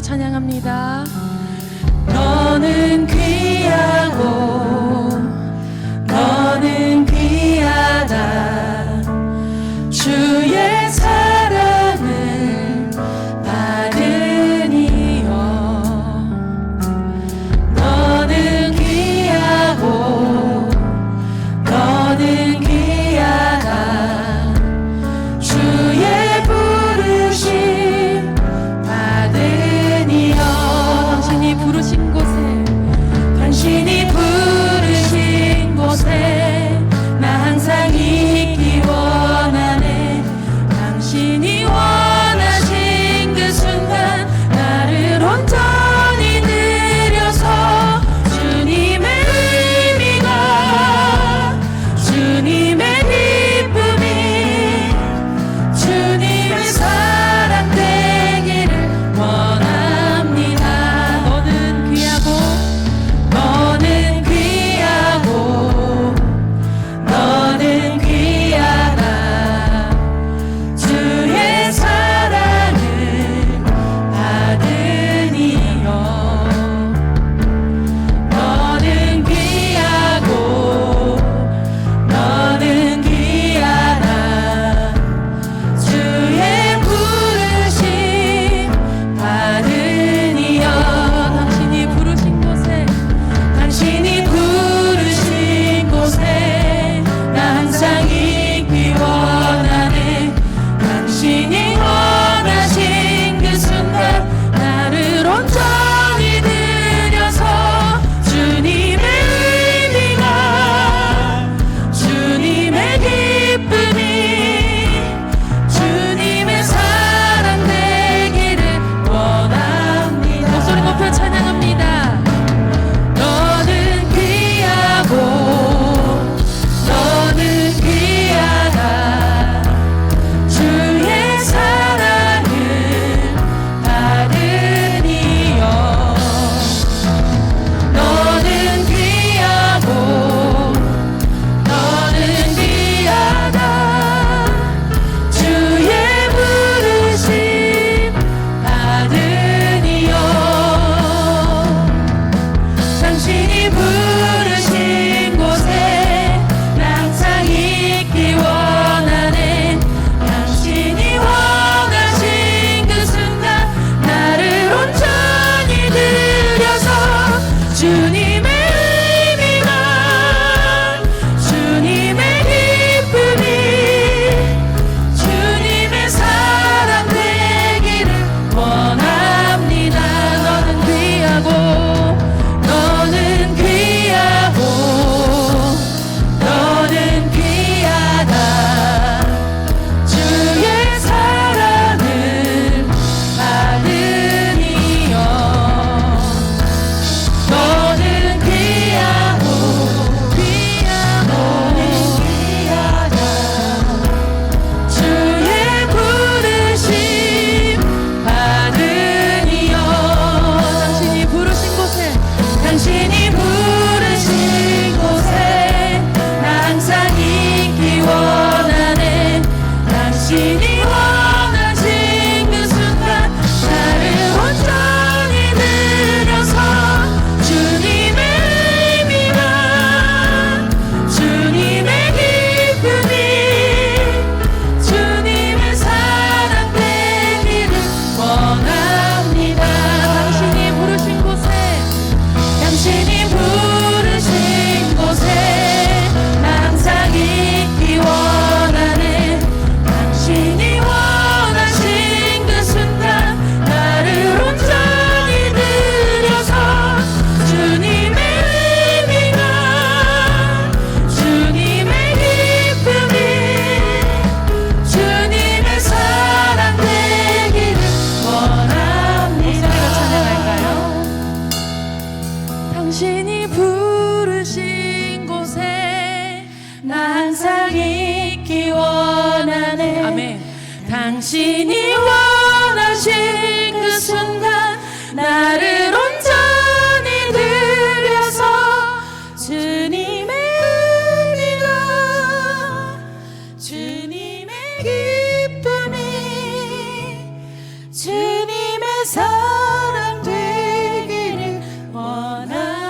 찬양합니다. 너는 귀하고 너는 귀하다. 주의 사랑을 받으니여. 너는 귀하고 너는 귀하다. 주의 부르심 받으니여. 당신이 부르신 곳에 당신이 부르신 곳에 나 항상 있기 원하네. 시간에 아멘. 당신이 원하신 그 순간 나를 온전히 드려서 주님의 은혜가 주님의 기쁨이 주님의 사랑 되기를 원합니다.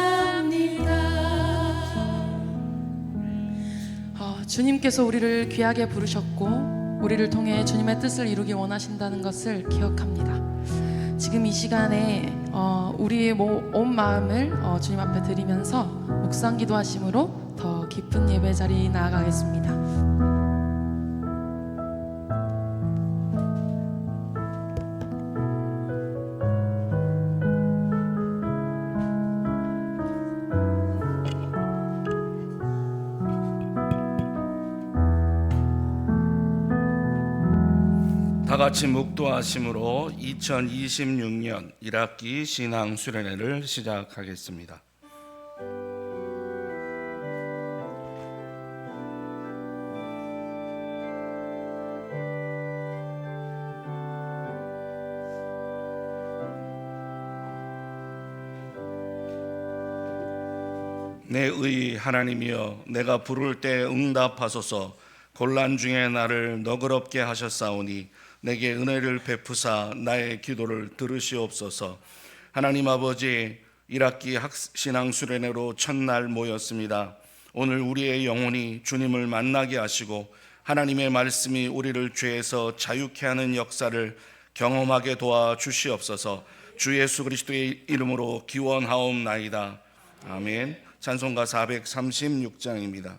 주님께서 우리를 귀하게 부르셨고 우리를 통해 주님의 뜻을 이루기 원하신다는 것을 기억합니다. 지금 이 시간에 우리의 온 마음을 주님 앞에 드리면서 묵상 기도하심으로 더 깊은 예배 자리 나아가겠습니다. 다 같이 묵도하심으로 2026년 1학기 신앙 수련회를 시작하겠습니다. 내 의 하나님이여, 내가 부를 때 응답하소서. 곤란 중에 나를 너그럽게 하셨사오니 내게 은혜를 베푸사 나의 기도를 들으시옵소서. 하나님 아버지, 1학기 신앙 수련회로 첫날 모였습니다. 오늘 우리의 영혼이 주님을 만나게 하시고 하나님의 말씀이 우리를 죄에서 자유케 하는 역사를 경험하게 도와주시옵소서. 주 예수 그리스도의 이름으로 기원하옵나이다. 아멘. 찬송가 436장입니다.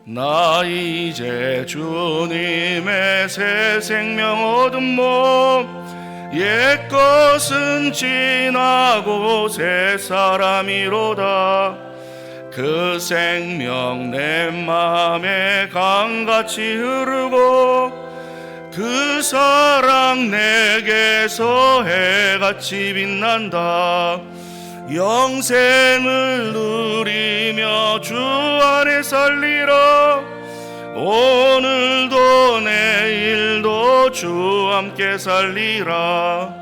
나 이제 주님의 새 생명 얻은 몸, 옛것은 지나고 새 사람이로다. 그 생명 내 맘에 강같이 흐르고 그 사랑 내게서 해같이 빛난다. 영생을 누리며 주 안에 살리라. 오늘도 내일도 주 함께 살리라.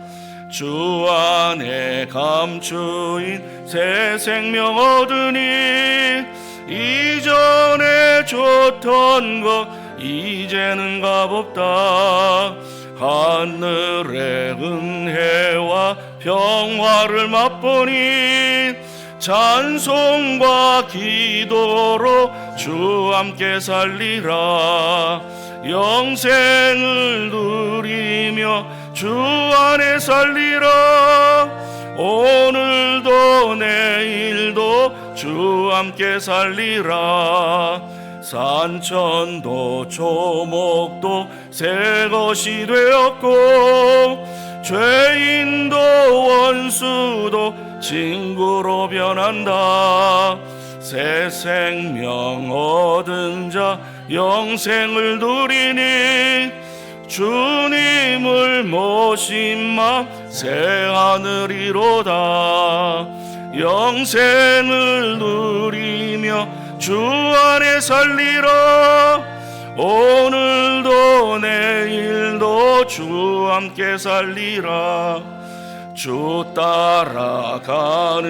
주 안에 감추인 새 생명 얻으니 이전에 줬던 것 이제는 값없다. 하늘의 은혜와 평화를 맛보니 찬송과 기도로 주 함께 살리라. 영생을 누리며 주 안에 살리라. 오늘도 내일도 주 함께 살리라. 산천도 초목도 새 것이 되었고 죄인도 원수도 친구로 변한다. 새 생명 얻은 자 영생을 누리니 주님을 모신 맘 새 하늘이로다. 영생을 누리며 주 안에 살리라. 오늘도 내일도 주 함께 살리라. 주 따라가는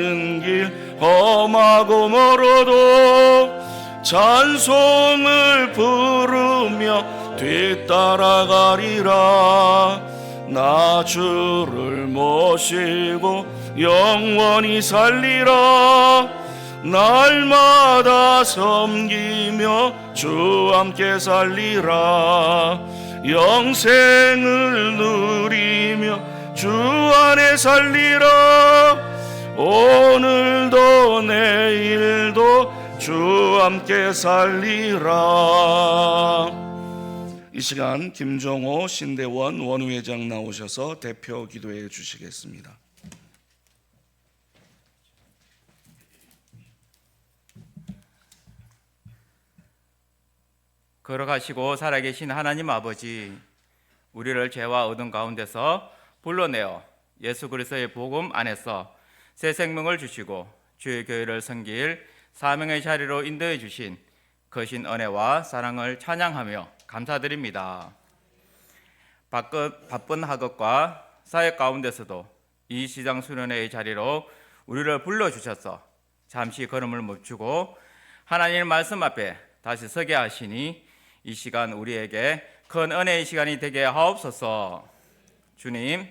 길 험하고 멀어도 찬송을 부르며 뒤따라가리라. 나 주를 모시고 영원히 살리라. 날마다 섬기며 주 함께 살리라. 영생을 누리며 주 안에 살리라. 오늘도 내일도 주 함께 살리라. 이 시간 김종호 신대원 원우회장 나오셔서 대표 기도해 주시겠습니다. 걸어가시고 살아계신 하나님 아버지, 우리를 죄와 어둠 가운데서 불러내어 예수 그리스도의 복음 안에서 새 생명을 주시고 주의 교회를 섬길 사명의 자리로 인도해 주신 거신 은혜와 사랑을 찬양하며 감사드립니다. 바쁜 학업과 사역 가운데서도 이 시장 수련회의 자리로 우리를 불러주셔서 잠시 걸음을 멈추고 하나님의 말씀 앞에 다시 서게 하시니 이 시간 우리에게 큰 은혜의 시간이 되게 하옵소서. 주님,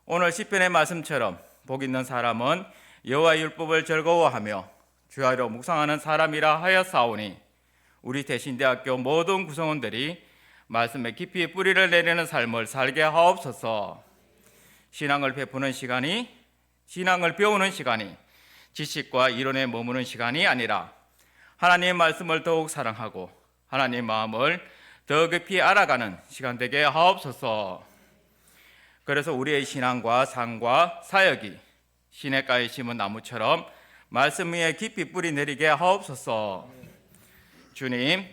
오늘 시편의 말씀처럼 복 있는 사람은 여호와의 율법을 즐거워하며 주야로 묵상하는 사람이라 하였사오니 우리 대신대학교 모든 구성원들이 말씀에 깊이 뿌리를 내리는 삶을 살게 하옵소서. 신앙을 베푸는 시간이, 신앙을 배우는 시간이 지식과 이론에 머무는 시간이 아니라 하나님의 말씀을 더욱 사랑하고 하나님의 마음을 더 깊이 알아가는 시간 되게 하옵소서. 그래서 우리의 신앙과 삶과 사역이 시냇가에 심은 나무처럼 말씀 위에 깊이 뿌리 내리게 하옵소서. 주님,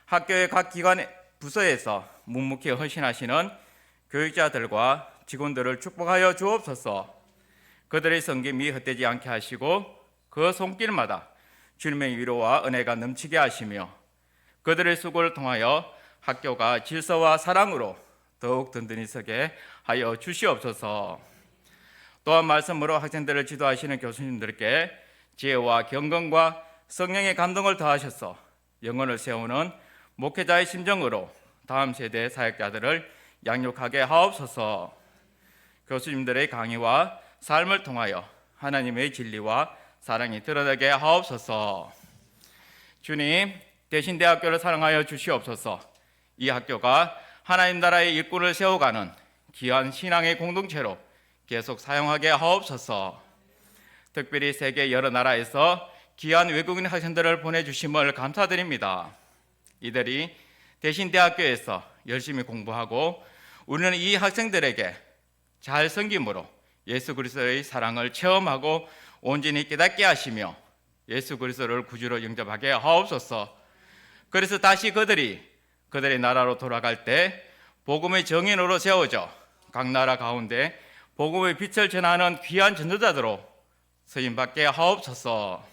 학교의 각 기관 부서에서 묵묵히 헌신하시는 교육자들과 직원들을 축복하여 주옵소서. 그들의 섬김이 헛되지 않게 하시고 그 손길마다 주님의 위로와 은혜가 넘치게 하시며 그들의 수고를 통하여 학교가 질서와 사랑으로 더욱 든든히 서게 하여 주시옵소서. 또한 말씀으로 학생들을 지도하시는 교수님들께 지혜와 경건과 성령의 감동을 더하셔서 영혼을 세우는 목회자의 심정으로 다음 세대 사역자들을 양육하게 하옵소서. 교수님들의 강의와 삶을 통하여 하나님의 진리와 사랑이 드러나게 하옵소서. 주님, 대신대학교를 사랑하여 주시옵소서. 이 학교가 하나님 나라의 일꾼을 세워가는 귀한 신앙의 공동체로 계속 사용하게 하옵소서. 특별히 세계 여러 나라에서 귀한 외국인 학생들을 보내주심을 감사드립니다. 이들이 대신대학교에서 열심히 공부하고 우리는 이 학생들에게 잘 섬김으로 예수 그리스도의 사랑을 체험하고 온전히 깨닫게 하시며 예수 그리스도를 구주로 영접하게 하옵소서. 그래서 다시 그들의 나라로 돌아갈 때 복음의 정인으로 세워져 각 나라 가운데 복음의 빛을 전하는 귀한 전도자들로 쓰임받게 하옵소서.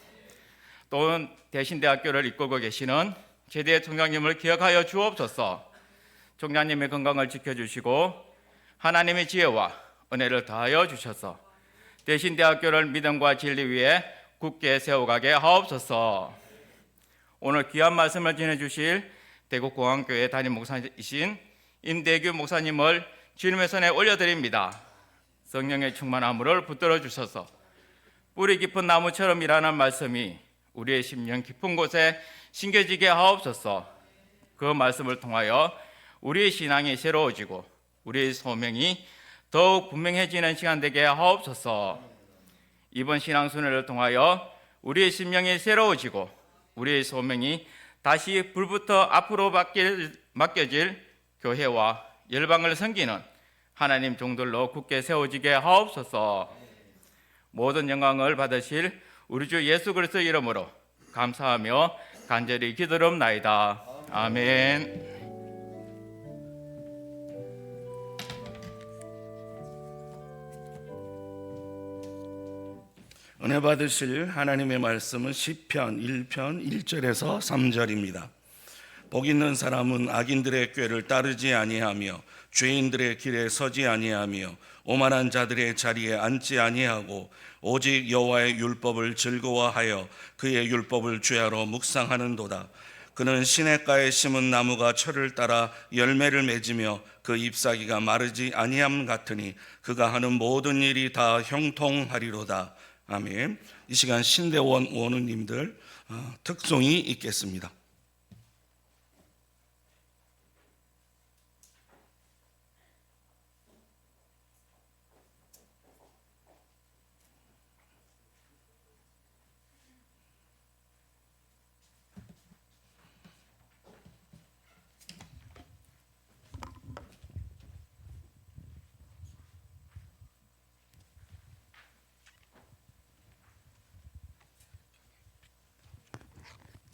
또는 대신대학교를 이끌고 계시는 제대 총장님을 기억하여 주옵소서. 총장님의 건강을 지켜주시고 하나님의 지혜와 은혜를 더하여 주셔서 대신대학교를 믿음과 진리 위에 굳게 세워가게 하옵소서. 오늘 귀한 말씀을 전해주실 대구공항교회 담임 목사이신 임대규 목사님을 주님의 손에 올려드립니다. 성령의 충만함을 붙들어 주셔서 뿌리 깊은 나무처럼 일하는 말씀이 우리의 심령 깊은 곳에 심겨지게 하옵소서. 그 말씀을 통하여 우리의 신앙이 새로워지고 우리의 소명이 더욱 분명해지는 시간 되게 하옵소서. 이번 신앙순회를 통하여 우리의 심령이 새로워지고 우리의 소명이 다시 불부터 앞으로 맡겨질 교회와 열방을 섬기는 하나님 종들로 굳게 세워지게 하옵소서. 모든 영광을 받으실 우리 주 예수 그리스도 이름으로 감사하며 간절히 기도롭나이다. 아멘. 은혜 받으실 하나님의 말씀은 시편 1편 1절에서 3절입니다. 복 있는 사람은 악인들의 꾀를 따르지 아니하며 죄인들의 길에 서지 아니하며 오만한 자들의 자리에 앉지 아니하고 오직 여호와의 율법을 즐거워하여 그의 율법을 죄하러 묵상하는도다. 그는 시냇가에 심은 나무가 철을 따라 열매를 맺으며 그 잎사귀가 마르지 아니함 같으니 그가 하는 모든 일이 다 형통하리로다. 아멘. 이 시간 신대원 원우님들 특송이 있겠습니다.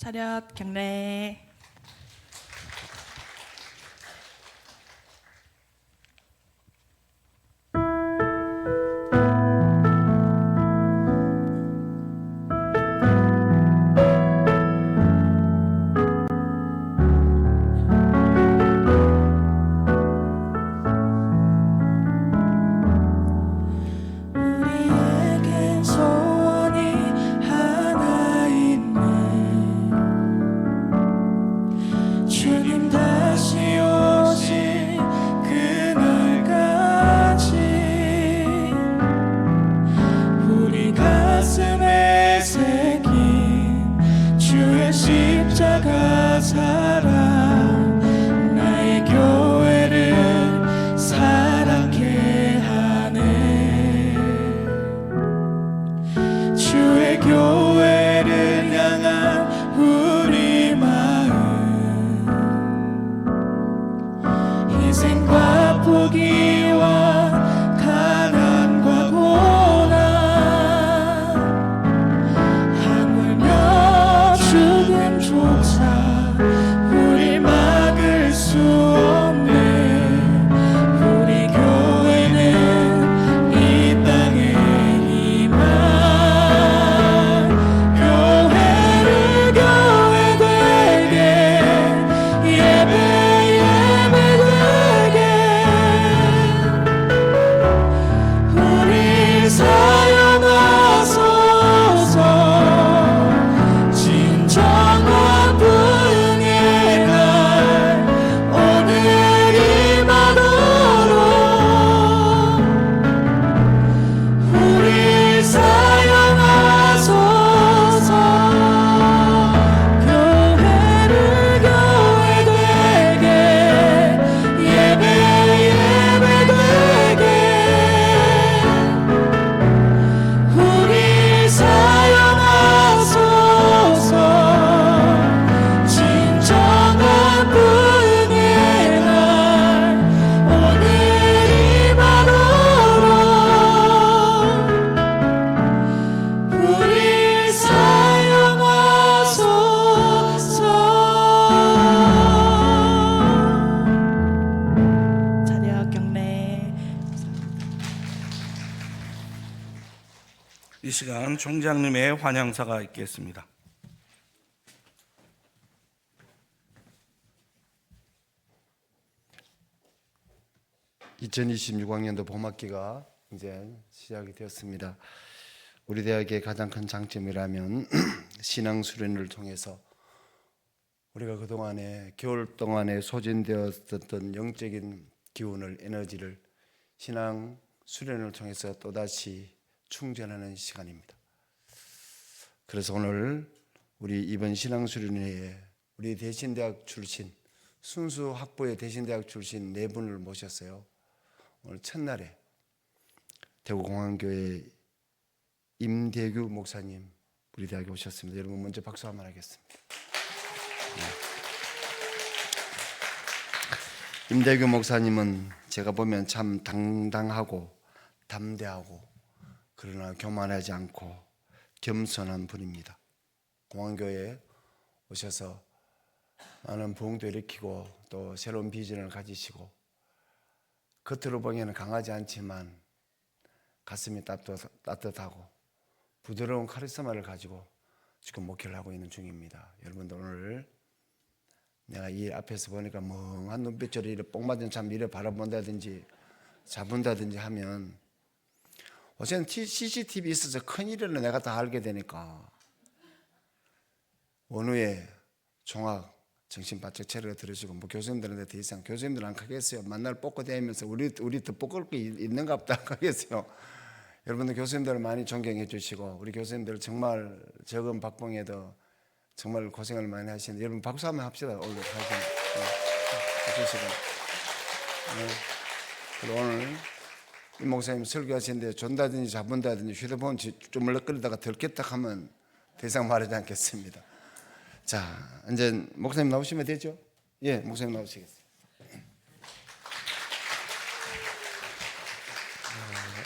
차렷 경례. 사랑 나의 교회를 사랑케 하네. 주의 교회를 향한 우리 마음 희생과 포기와 가난과 고난 하물며 죽음조차 우리 막을 수 없네. 우리 교회는 이 땅의 희망. 교회를 교회 되게 예배 되게 우리 사용하소서. 진정한 분의 날 오늘이만으로 우리 사용하소서. 교회를 교회 되게 예배 되게 우리 사용하소서. 진정한 분의 날 오늘이만으로 우리 사용하소서. 자녀 경례. 이 시간 총장님의 환영사가 있겠습니다. (2026학년도) 봄학기가 이제 시작이 되었습니다. 우리 대학의 가장 큰 장점이라면 신앙 수련을 통해서 우리가 그동안에 겨울 동안에 소진되었던 영적인 기운을, 에너지를 신앙 수련을 통해서 또다시 충전하는 시간입니다. 그래서 오늘 우리 이번 신앙 수련회에 우리 대신대학 출신, 순수 학부의 대신대학 출신 4분을 모셨어요. 오늘 첫날에 대구공항교회 임대규 목사님 우리 대학에 오셨습니다. 여러분 먼저 박수 한번 하겠습니다. 임대규 목사님은 제가 보면 참 당당하고 담대하고 그러나 교만하지 않고 겸손한 분입니다. 공항교회에 오셔서 많은 부흥도 일으키고 또 새로운 비전을 가지시고 겉으로 보기에는 강하지 않지만 가슴이 따뜻하고 부드러운 카리스마를 가지고 지금 목회를 하고 있는 중입니다. 여러분들 오늘 내가 이 앞에서 보니까 멍한 눈빛으로 이래 뽕 맞은 참 이래 바라본다든지 잡은다든지 하면 어제는 CCTV 있어서 큰일을 내가 다 알게 되니까 원후에 종합 정신 바짝 차려 들으시고 뭐 교수님들한테 더 이상 교수님들 안 가겠어요. 만날 뽑고 다니면서 우리 더 뽑을 게 있는가 보다 가겠어요. 여러분들 교수님들을 많이 존경해 주시고 우리 교수님들 정말 적은 박봉에도 정말 고생을 많이 하시는데 여러분 박수 한번 합시다. 오늘 해주시고 그리고 오늘 이 목사님 설교하시는데 존다든지 잡은다든지 휴대폰 좀 멀럭거리다가 들켰다 하면 더 이상 말하지 않겠습니다. 자, 이제 목사님 나오시면 되죠? 예, 목사님 나오시겠어요.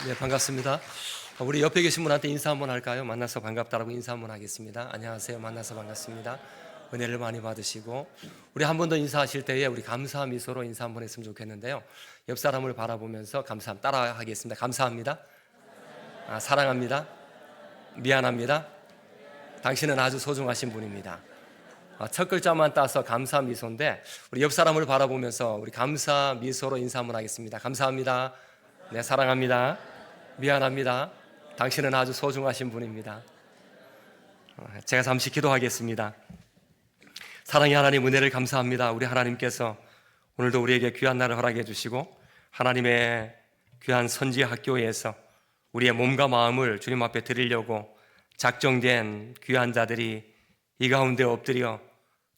네, 반갑습니다. 우리 옆에 계신 분한테 인사 한번 할까요? 만나서 반갑다라고 인사 한번 하겠습니다. 안녕하세요. 만나서 반갑습니다. 은혜를 많이 받으시고 우리 한 번 더 인사하실 때에 우리 감사 미소로 인사 한번 했으면 좋겠는데요. 옆 사람을 바라보면서 감사함 따라 하겠습니다. 감사합니다. 사랑합니다. 미안합니다. 당신은 아주 소중하신 분입니다. 첫 글자만 따서 감사 미소인데 우리 옆 사람을 바라보면서 우리 감사 미소로 인사 한번 하겠습니다. 감사합니다. 네, 사랑합니다. 미안합니다. 당신은 아주 소중하신 분입니다. 제가 잠시 기도하겠습니다. 사랑의 하나님 은혜를 감사합니다. 우리 하나님께서 오늘도 우리에게 귀한 날을 허락해 주시고 하나님의 귀한 선지 학교에서 우리의 몸과 마음을 주님 앞에 드리려고 작정된 귀한 자들이 이 가운데 엎드려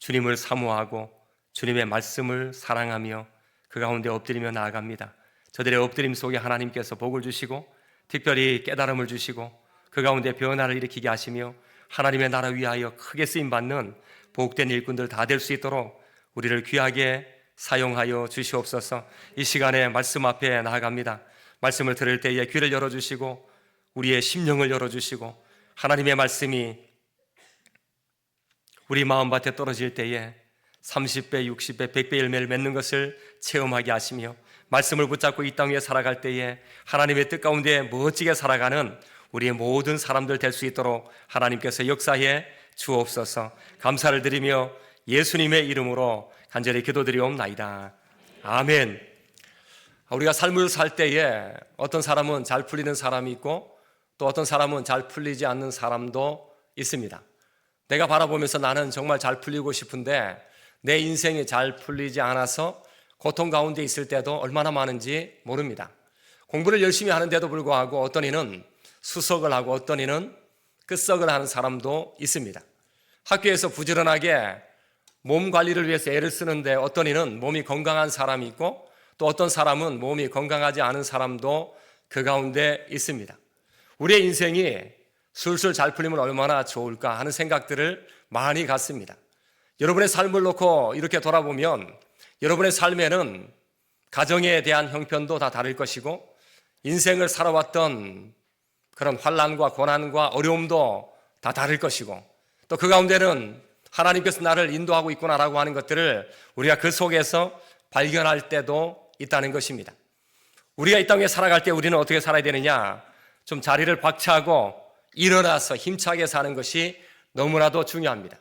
주님을 사모하고 주님의 말씀을 사랑하며 그 가운데 엎드리며 나아갑니다. 저들의 엎드림 속에 하나님께서 복을 주시고 특별히 깨달음을 주시고 그 가운데 변화를 일으키게 하시며 하나님의 나라 위하여 크게 쓰임받는 복된 일꾼들 다 될 수 있도록 우리를 귀하게 사용하여 주시옵소서. 이 시간에 말씀 앞에 나아갑니다. 말씀을 들을 때에 귀를 열어주시고 우리의 심령을 열어주시고 하나님의 말씀이 우리 마음밭에 떨어질 때에 30배, 60배, 100배 열매를 맺는 것을 체험하게 하시며 말씀을 붙잡고 이 땅 위에 살아갈 때에 하나님의 뜻 가운데 멋지게 살아가는 우리의 모든 사람들 될 수 있도록 하나님께서 역사해 주옵소서. 감사를 드리며 예수님의 이름으로 간절히 기도드리옵나이다. 아멘. 우리가 삶을 살 때에 어떤 사람은 잘 풀리는 사람이 있고 또 어떤 사람은 잘 풀리지 않는 사람도 있습니다. 내가 바라보면서 나는 정말 잘 풀리고 싶은데 내 인생이 잘 풀리지 않아서 고통 가운데 있을 때도 얼마나 많은지 모릅니다. 공부를 열심히 하는데도 불구하고 어떤 이는 수석을 하고 어떤 이는 끝석을 하는 사람도 있습니다. 학교에서 부지런하게 몸 관리를 위해서 애를 쓰는데 어떤 이는 몸이 건강한 사람이 있고 또 어떤 사람은 몸이 건강하지 않은 사람도 그 가운데 있습니다. 우리의 인생이 술술 잘 풀리면 얼마나 좋을까 하는 생각들을 많이 갖습니다. 여러분의 삶을 놓고 이렇게 돌아보면 여러분의 삶에는 가정에 대한 형편도 다 다를 것이고 인생을 살아왔던 그런 환난과 고난과 어려움도 다 다를 것이고 또 그 가운데는 하나님께서 나를 인도하고 있구나라고 하는 것들을 우리가 그 속에서 발견할 때도 있다는 것입니다. 우리가 이 땅에 살아갈 때 우리는 어떻게 살아야 되느냐? 좀 자리를 박차하고 일어나서 힘차게 사는 것이 너무나도 중요합니다.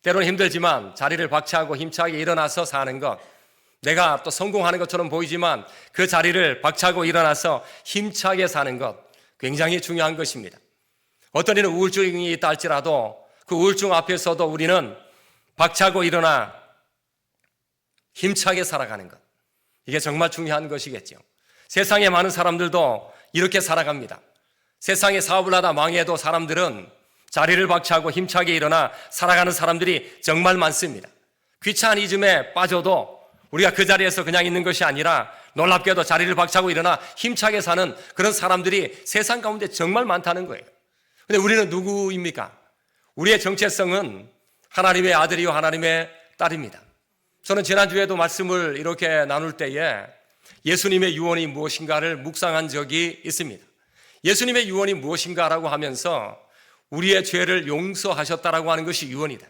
때로는 힘들지만 자리를 박차하고 힘차게 일어나서 사는 것, 내가 또 성공하는 것처럼 보이지만 그 자리를 박차고 일어나서 힘차게 사는 것 굉장히 중요한 것입니다. 어떤 이는 우울증이 있다 할지라도 그 우울증 앞에서도 우리는 박차고 일어나 힘차게 살아가는 것, 이게 정말 중요한 것이겠죠. 세상에 많은 사람들도 이렇게 살아갑니다. 세상에 사업을 하다 망해도 사람들은 자리를 박차고 힘차게 일어나 살아가는 사람들이 정말 많습니다. 귀차니즘에 빠져도 우리가 그 자리에서 그냥 있는 것이 아니라 놀랍게도 자리를 박차고 일어나 힘차게 사는 그런 사람들이 세상 가운데 정말 많다는 거예요. 근데 우리는 누구입니까? 우리의 정체성은 하나님의 아들이요 하나님의 딸입니다. 저는 지난주에도 말씀을 이렇게 나눌 때에 예수님의 유언이 무엇인가를 묵상한 적이 있습니다. 예수님의 유언이 무엇인가라고 하면서 우리의 죄를 용서하셨다라고 하는 것이 유언이다.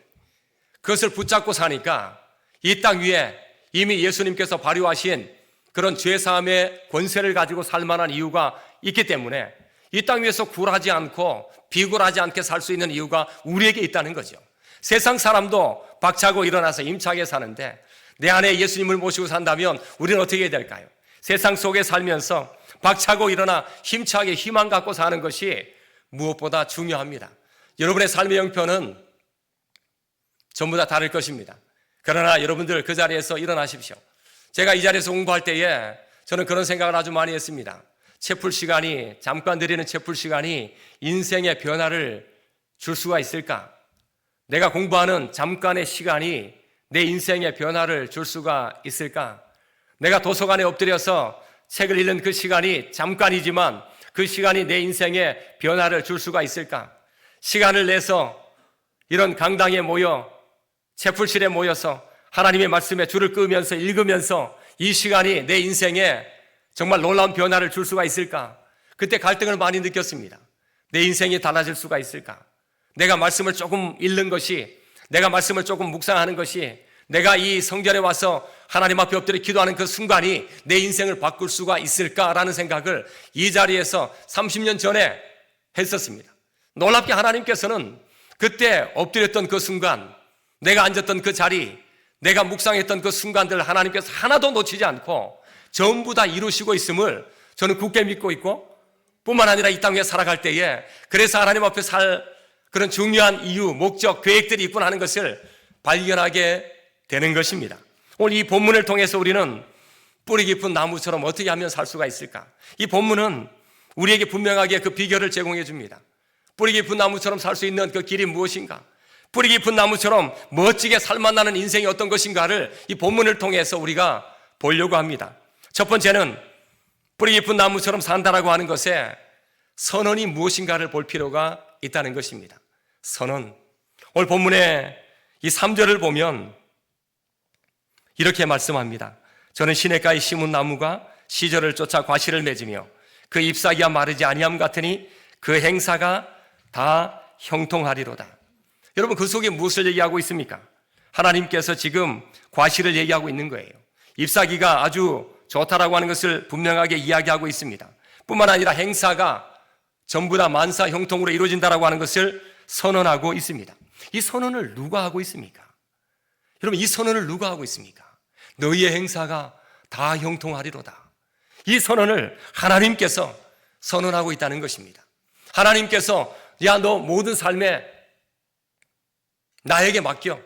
그것을 붙잡고 사니까 이 땅 위에 이미 예수님께서 발휘하신 그런 죄사함의 권세를 가지고 살 만한 이유가 있기 때문에 이 땅 위에서 굴하지 않고 비굴하지 않게 살 수 있는 이유가 우리에게 있다는 거죠. 세상 사람도 박차고 일어나서 힘차게 사는데 내 안에 예수님을 모시고 산다면 우리는 어떻게 해야 될까요? 세상 속에 살면서 박차고 일어나 힘차게 희망 갖고 사는 것이 무엇보다 중요합니다. 여러분의 삶의 형편은 전부 다 다를 것입니다. 그러나 여러분들 그 자리에서 일어나십시오. 제가 이 자리에서 공부할 때에 저는 그런 생각을 아주 많이 했습니다. 채풀 시간이, 잠깐 드리는 채풀 시간이 인생의 변화를 줄 수가 있을까? 내가 공부하는 잠깐의 시간이 내 인생의 변화를 줄 수가 있을까? 내가 도서관에 엎드려서 책을 읽는 그 시간이 잠깐이지만 그 시간이 내 인생의 변화를 줄 수가 있을까? 시간을 내서 이런 강당에 모여 채풀실에 모여서 하나님의 말씀에 줄을 끄면서 읽으면서 이 시간이 내 인생에 정말 놀라운 변화를 줄 수가 있을까? 그때 갈등을 많이 느꼈습니다. 내 인생이 달라질 수가 있을까? 내가 말씀을 조금 읽는 것이, 내가 말씀을 조금 묵상하는 것이, 내가 이 성전에 와서 하나님 앞에 엎드려 기도하는 그 순간이 내 인생을 바꿀 수가 있을까라는 생각을 이 자리에서 30년 전에 했었습니다. 놀랍게 하나님께서는 그때 엎드렸던 그 순간, 내가 앉았던 그 자리, 내가 묵상했던 그 순간들 하나님께서 하나도 놓치지 않고 전부 다 이루시고 있음을 저는 굳게 믿고 있고, 뿐만 아니라 이 땅 위에 살아갈 때에 그래서 하나님 앞에 살 그런 중요한 이유, 목적, 계획들이 있구나 하는 것을 발견하게 되는 것입니다. 오늘 이 본문을 통해서 우리는 뿌리 깊은 나무처럼 어떻게 하면 살 수가 있을까? 이 본문은 우리에게 분명하게 그 비결을 제공해 줍니다. 뿌리 깊은 나무처럼 살 수 있는 그 길이 무엇인가? 뿌리 깊은 나무처럼 멋지게 살맛나는 인생이 어떤 것인가를 이 본문을 통해서 우리가 보려고 합니다. 첫 번째는 뿌리 깊은 나무처럼 산다라고 하는 것에 선언이 무엇인가를 볼 필요가 있다는 것입니다. 선언. 오늘 본문의 이 3절을 보면 이렇게 말씀합니다. 저는 시냇가에 심은 나무가 시절을 쫓아 과실을 맺으며 그 잎사귀가 마르지 아니함 같으니 그 행사가 다 형통하리로다. 여러분, 그 속에 무엇을 얘기하고 있습니까? 하나님께서 지금 과실을 얘기하고 있는 거예요. 잎사귀가 아주 좋다라고 하는 것을 분명하게 이야기하고 있습니다. 뿐만 아니라 행사가 전부 다 만사 형통으로 이루어진다라고 하는 것을 선언하고 있습니다. 이 선언을 누가 하고 있습니까? 여러분, 이 선언을 누가 하고 있습니까? 너희의 행사가 다 형통하리로다. 이 선언을 하나님께서 선언하고 있다는 것입니다. 하나님께서 야, 너 모든 삶에 나에게 맡겨.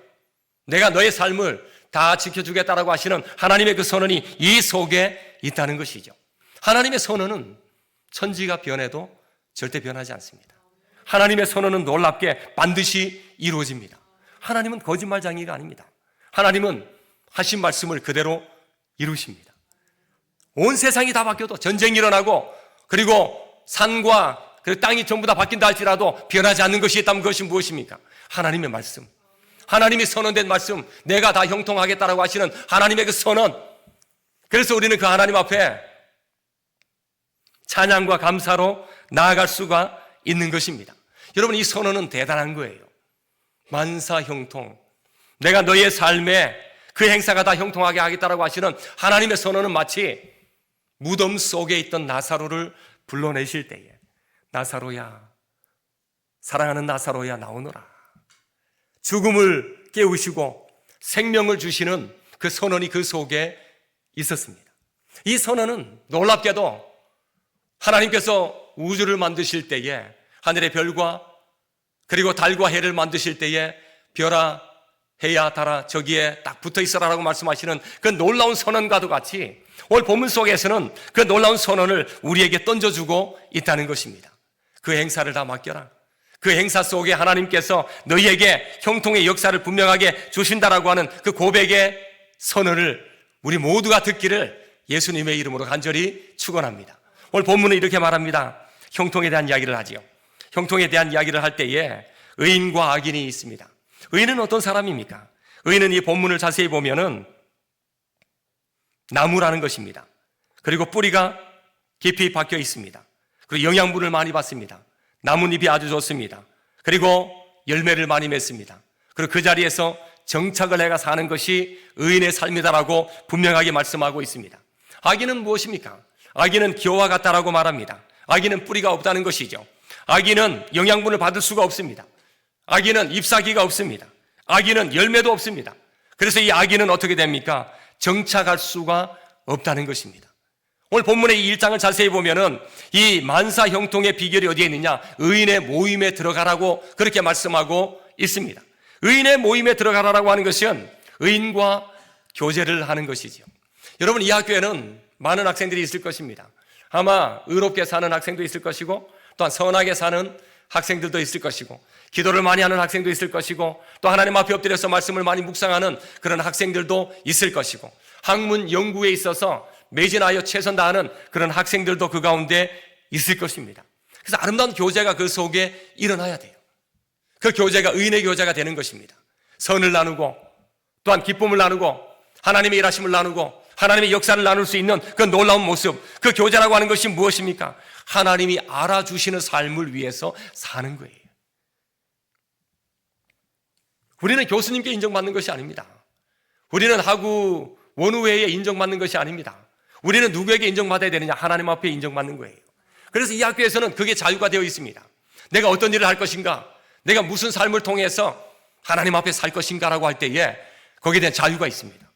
내가 너의 삶을 다 지켜주겠다라고 하시는 하나님의 그 선언이 이 속에 있다는 것이죠. 하나님의 선언은 천지가 변해도 절대 변하지 않습니다. 하나님의 선언은 놀랍게 반드시 이루어집니다. 하나님은 거짓말장이가 아닙니다. 하나님은 하신 말씀을 그대로 이루십니다. 온 세상이 다 바뀌어도, 전쟁이 일어나고 그리고 산과 그 땅이 전부 다 바뀐다 할지라도 변하지 않는 것이 있다면 그것이 무엇입니까? 하나님의 말씀. 하나님이 선언된 말씀, 내가 다 형통하겠다라고 하시는 하나님의 그 선언. 그래서 우리는 그 하나님 앞에 찬양과 감사로 나아갈 수가 있는 것입니다. 여러분, 이 선언은 대단한 거예요. 만사 형통. 내가 너의 삶에 그 행사가 다 형통하게 하겠다라고 하시는 하나님의 선언은 마치 무덤 속에 있던 나사로를 불러내실 때에 나사로야, 사랑하는 나사로야, 나오너라. 죽음을 깨우시고 생명을 주시는 그 선언이 그 속에 있었습니다. 이 선언은 놀랍게도 하나님께서 우주를 만드실 때에 하늘의 별과 그리고 달과 해를 만드실 때에 별아, 해야, 달아, 저기에 딱 붙어 있어라라고 말씀하시는 그 놀라운 선언과도 같이 오늘 본문 속에서는 그 놀라운 선언을 우리에게 던져주고 있다는 것입니다. 그 행사를 다 맡겨라. 그 행사 속에 하나님께서 너희에게 형통의 역사를 분명하게 주신다라고 하는 그 고백의 선언을 우리 모두가 듣기를 예수님의 이름으로 간절히 축원합니다. 오늘 본문은 이렇게 말합니다. 형통에 대한 이야기를 하지요. 형통에 대한 이야기를 할 때에 의인과 악인이 있습니다. 의인은 어떤 사람입니까? 의인은 이 본문을 자세히 보면은 나무라는 것입니다. 그리고 뿌리가 깊이 박혀 있습니다. 그리고 영양분을 많이 받습니다. 나뭇잎이 아주 좋습니다. 그리고 열매를 많이 맺습니다. 그리고 그 자리에서 정착을 해가 사는 것이 의인의 삶이다라고 분명하게 말씀하고 있습니다. 악인은 무엇입니까? 악인은 기와와 같다라고 말합니다. 악인은 뿌리가 없다는 것이죠. 악인은 영양분을 받을 수가 없습니다. 악인은 잎사귀가 없습니다. 악인은 열매도 없습니다. 그래서 이 악인은 어떻게 됩니까? 정착할 수가 없다는 것입니다. 오늘 본문의 이 1장을 자세히 보면은 이 만사 형통의 비결이 어디에 있느냐? 의인의 모임에 들어가라고 그렇게 말씀하고 있습니다. 의인의 모임에 들어가라고 하는 것은 의인과 교제를 하는 것이죠. 여러분, 이 학교에는 많은 학생들이 있을 것입니다. 아마 의롭게 사는 학생도 있을 것이고 또한 선하게 사는 학생들도 있을 것이고 기도를 많이 하는 학생도 있을 것이고 또 하나님 앞에 엎드려서 말씀을 많이 묵상하는 그런 학생들도 있을 것이고 학문 연구에 있어서 매진하여 최선 다하는 그런 학생들도 그 가운데 있을 것입니다. 그래서 아름다운 교제가 그 속에 일어나야 돼요. 그 교제가 의인의 교제가 되는 것입니다. 선을 나누고 또한 기쁨을 나누고 하나님의 일하심을 나누고 하나님의 역사를 나눌 수 있는 그 놀라운 모습, 그 교제라고 하는 것이 무엇입니까? 하나님이 알아주시는 삶을 위해서 사는 거예요. 우리는 교수님께 인정받는 것이 아닙니다. 우리는 하고 원우회에 인정받는 것이 아닙니다. 우리는 누구에게 인정받아야 되느냐? 하나님 앞에 인정받는 거예요. 그래서 이 학교에서는 그게 자유가 되어 있습니다. 내가 어떤 일을 할 것인가? 내가 무슨 삶을 통해서 하나님 앞에 살 것인가라고 할 때에 거기에 대한 자유가 있습니다.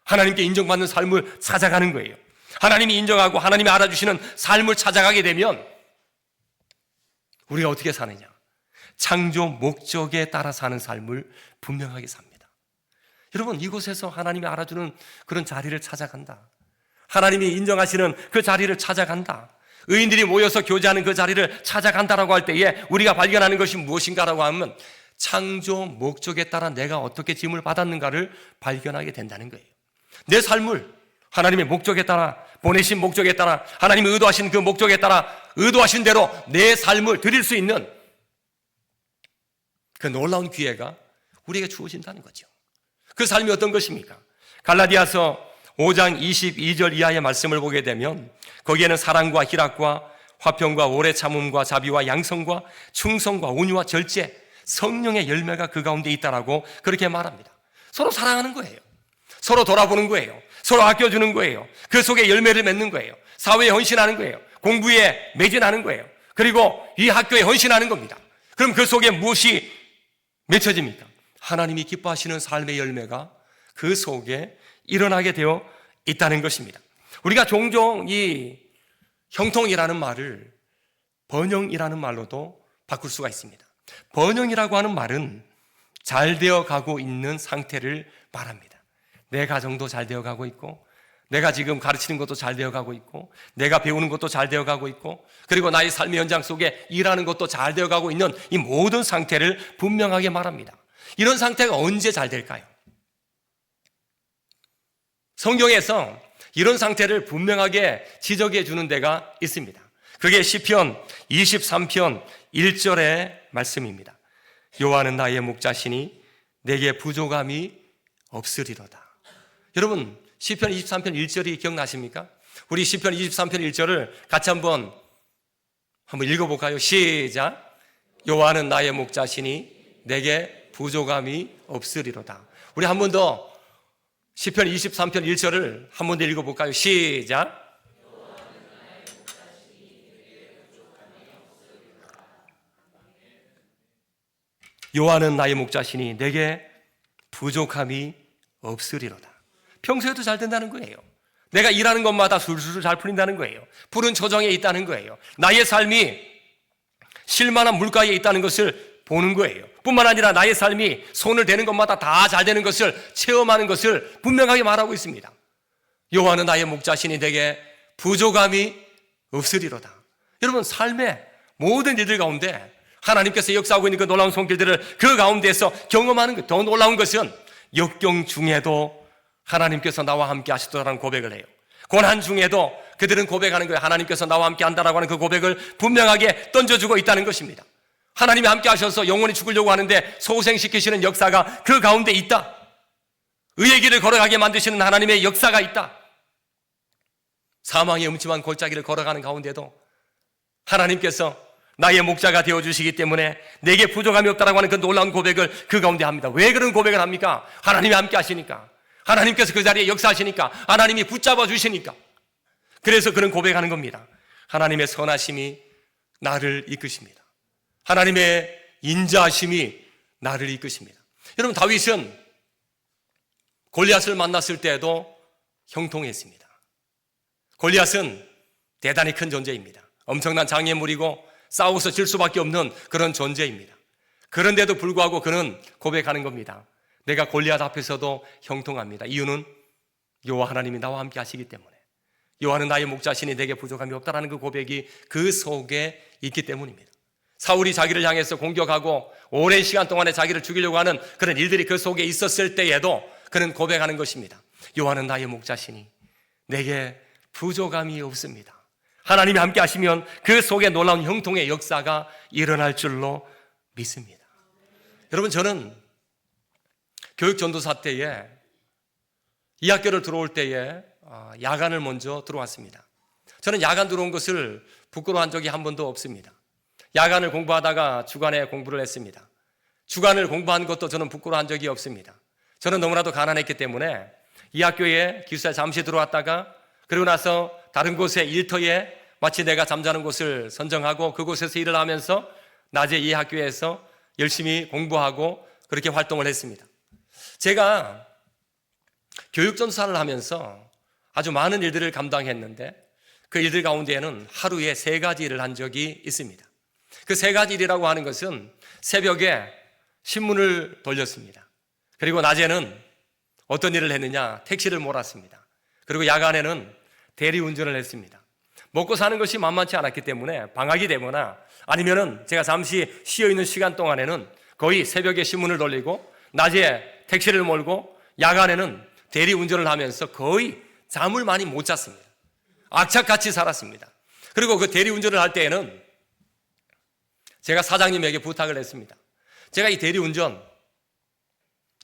하나님께 인정받는 삶을 찾아가는 거예요. 하나님이 인정하고 하나님이 알아주시는 삶을 찾아가게 되면 우리가 어떻게 사느냐? 창조 목적에 따라 사는 삶을 분명하게 삽니다. 여러분, 이곳에서 하나님이 알아주는 그런 자리를 찾아간다. 하나님이 인정하시는 그 자리를 찾아간다. 의인들이 모여서 교제하는 그 자리를 찾아간다라고 할 때에 우리가 발견하는 것이 무엇인가라고 하면 창조 목적에 따라 내가 어떻게 지음을 받았는가를 발견하게 된다는 거예요. 내 삶을 하나님의 목적에 따라, 보내신 목적에 따라, 하나님이 의도하신 그 목적에 따라 의도하신 대로 내 삶을 드릴 수 있는 그 놀라운 기회가 우리에게 주어진다는 거죠. 그 삶이 어떤 것입니까? 갈라디아서 5장 22절 이하의 말씀을 보게 되면 거기에는 사랑과 희락과 화평과 오래 참음과 자비와 양성과 충성과 온유와 절제, 성령의 열매가 그 가운데 있다라고 그렇게 말합니다. 서로 사랑하는 거예요. 서로 돌아보는 거예요. 서로 아껴주는 거예요. 그 속에 열매를 맺는 거예요. 사회에 헌신하는 거예요. 공부에 매진하는 거예요. 그리고 이 학교에 헌신하는 겁니다. 그럼 그 속에 무엇이 맺혀집니까? 하나님이 기뻐하시는 삶의 열매가 그 속에 일어나게 되어 있다는 것입니다. 우리가 종종 이 형통이라는 말을 번영이라는 말로도 바꿀 수가 있습니다. 번영이라고 하는 말은 잘 되어 가고 있는 상태를 말합니다. 내 가정도 잘 되어 가고 있고, 내가 지금 가르치는 것도 잘 되어 가고 있고, 내가 배우는 것도 잘 되어 가고 있고, 그리고 나의 삶의 현장 속에 일하는 것도 잘 되어 가고 있는 이 모든 상태를 분명하게 말합니다. 이런 상태가 언제 잘 될까요? 성경에서 이런 상태를 분명하게 지적해 주는 데가 있습니다. 그게 시편 23편 1절의 말씀입니다. 여호와는 나의 목자시니 내게 부족함이 없으리로다. 여러분, 시편 23편 1절이 기억나십니까? 우리 시편 23편 1절을 같이 한번 읽어볼까요? 시작. 여호와는 나의 목자시니 내게 부족함이 없으리로다. 우리 한 번 더 시편 23편 1절을 한 번 더 읽어볼까요? 시작. 여호와는 나의 목자시니 내게 부족함이 없으리로다. 평소에도 잘 된다는 거예요. 내가 일하는 것마다 술술 잘 풀린다는 거예요. 푸른 초정에 있다는 거예요. 나의 삶이 쉴만한 물가에 있다는 것을 보는 거예요. 뿐만 아니라 나의 삶이 손을 대는 것마다 다 잘 되는 것을 체험하는 것을 분명하게 말하고 있습니다. 여호와는 나의 목자시니 내게 부족함이 없으리로다. 여러분, 삶의 모든 일들 가운데 하나님께서 역사하고 있는 그 놀라운 손길들을 그 가운데에서 경험하는 것, 더 놀라운 것은 역경 중에도 하나님께서 나와 함께 하시더라는 고백을 해요. 고난 중에도 그들은 고백하는 거예요. 하나님께서 나와 함께 한다라고 하는 그 고백을 분명하게 던져주고 있다는 것입니다. 하나님이 함께 하셔서 영원히 죽으려고 하는데 소생시키시는 역사가 그 가운데 있다. 의의 길을 걸어가게 만드시는 하나님의 역사가 있다. 사망의 음침한 골짜기를 걸어가는 가운데도 하나님께서 나의 목자가 되어주시기 때문에 내게 부족함이 없다라고 하는 그 놀라운 고백을 그 가운데 합니다. 왜 그런 고백을 합니까? 하나님이 함께 하시니까, 하나님께서 그 자리에 역사하시니까, 하나님이 붙잡아 주시니까. 그래서 그런 고백하는 겁니다. 하나님의 선하심이 나를 이끄십니다. 하나님의 인자하심이 나를 이끄십니다. 여러분, 다윗은 골리앗을 만났을 때에도 형통했습니다. 골리앗은 대단히 큰 존재입니다. 엄청난 장애물이고 싸워서 질 수밖에 없는 그런 존재입니다. 그런데도 불구하고 그는 고백하는 겁니다. 내가 골리앗 앞에서도 형통합니다. 이유는 여호와 하나님이 나와 함께 하시기 때문에, 여호와는 나의 목자시니 내게 부족함이 없다라는 그 고백이 그 속에 있기 때문입니다. 사울이 자기를 향해서 공격하고 오랜 시간 동안에 자기를 죽이려고 하는 그런 일들이 그 속에 있었을 때에도 그는 고백하는 것입니다. 여호와는 나의 목자시니 내게 부족함이 없습니다. 하나님이 함께 하시면 그 속에 놀라운 형통의 역사가 일어날 줄로 믿습니다. 여러분, 저는 교육전도사 때에 이 학교를 들어올 때에 야간을 먼저 들어왔습니다. 저는 야간 들어온 것을 부끄러워한 적이 한 번도 없습니다. 야간을 공부하다가 주간에 공부를 했습니다. 주간을 공부한 것도 저는 부끄러워한 적이 없습니다. 저는 너무나도 가난했기 때문에 이 학교에 기숙사에 잠시 들어왔다가 그리고 나서 다른 곳에 일터에 마치 내가 잠자는 곳을 선정하고 그곳에서 일을 하면서 낮에 이 학교에서 열심히 공부하고 그렇게 활동을 했습니다. 제가 교육전사를 하면서 아주 많은 일들을 감당했는데 그 일들 가운데에는 하루에 3가지 일을 한 적이 있습니다. 그 3가지 일이라고 하는 것은 새벽에 신문을 돌렸습니다. 그리고 낮에는 어떤 일을 했느냐? 택시를 몰았습니다. 그리고 야간에는 대리운전을 했습니다. 먹고 사는 것이 만만치 않았기 때문에 방학이 되거나 아니면은 제가 잠시 쉬어있는 시간 동안에는 거의 새벽에 신문을 돌리고 낮에 택시를 몰고 야간에는 대리운전을 하면서 거의 잠을 많이 못 잤습니다. 악착같이 살았습니다. 그리고 그 대리운전을 할 때에는 제가 사장님에게 부탁을 했습니다. 제가 이 대리운전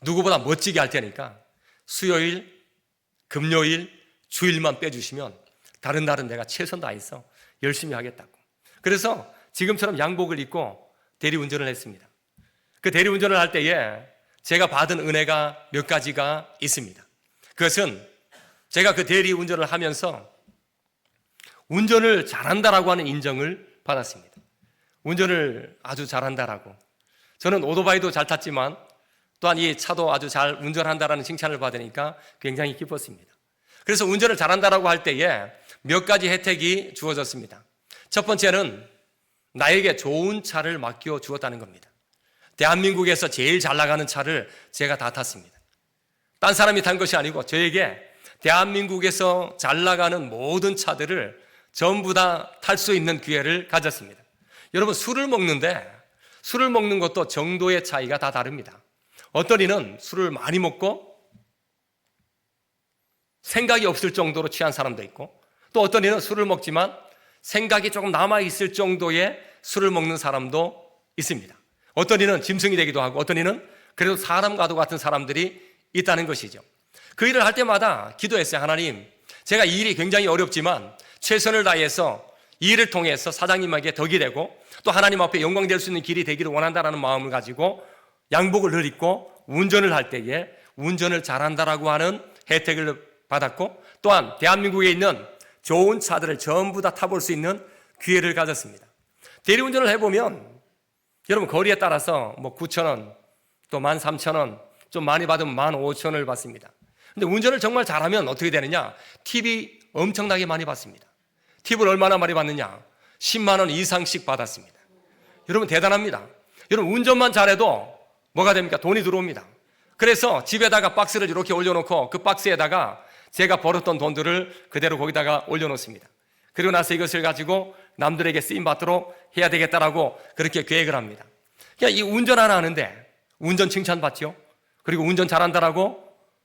누구보다 멋지게 할 테니까 수요일, 금요일, 주일만 빼주시면 다른 날은 내가 최선 다해서 열심히 하겠다고. 그래서 지금처럼 양복을 입고 대리운전을 했습니다. 그 대리운전을 할 때에 제가 받은 은혜가 몇 가지가 있습니다. 그것은 제가 그 대리운전을 하면서 운전을 잘한다라고 하는 인정을 받았습니다. 운전을 아주 잘한다라고. 저는 오토바이도 잘 탔지만 또한 이 차도 아주 잘 운전한다라는 칭찬을 받으니까 굉장히 기뻤습니다. 그래서 운전을 잘한다라고 할 때에 몇 가지 혜택이 주어졌습니다. 첫 번째는 나에게 좋은 차를 맡겨 주었다는 겁니다. 대한민국에서 제일 잘 나가는 차를 제가 다 탔습니다. 딴 사람이 탄 것이 아니고 저에게 대한민국에서 잘 나가는 모든 차들을 전부 다 탈 수 있는 기회를 가졌습니다. 여러분, 술을 먹는데 술을 먹는 것도 정도의 차이가 다 다릅니다. 어떤 이는 술을 많이 먹고 생각이 없을 정도로 취한 사람도 있고, 또 어떤 이는 술을 먹지만 생각이 조금 남아있을 정도의 술을 먹는 사람도 있습니다. 어떤 이는 짐승이 되기도 하고, 어떤 이는 그래도 사람과도 같은 사람들이 있다는 것이죠. 그 일을 할 때마다 기도했어요. 하나님, 제가 이 일이 굉장히 어렵지만 최선을 다해서 이 일을 통해서 사장님에게 덕이 되고 또 하나님 앞에 영광될 수 있는 길이 되기를 원한다라는 마음을 가지고 양복을 늘 입고 운전을 할 때에 운전을 잘한다라고 하는 혜택을 받았고, 또한 대한민국에 있는 좋은 차들을 전부 다 타볼 수 있는 기회를 가졌습니다. 대리운전을 해보면 여러분, 거리에 따라서 9,000원, 또 13,000원, 좀 많이 받으면 15,000원을 받습니다. 근데 운전을 정말 잘하면 어떻게 되느냐? 팁이 엄청나게 많이 받습니다. 팁을 얼마나 많이 받느냐? 10만 원 이상씩 받았습니다. 여러분, 대단합니다. 여러분, 운전만 잘해도 뭐가 됩니까? 돈이 들어옵니다. 그래서 집에다가 박스를 이렇게 올려놓고 그 박스에다가 제가 벌었던 돈들을 그대로 거기다가 올려놓습니다. 그리고 나서 이것을 가지고 남들에게 쓰임받도록 해야 되겠다라고 그렇게 계획을 합니다. 그냥 이 운전 하나 하는데 운전 칭찬받죠. 그리고 운전 잘한다라고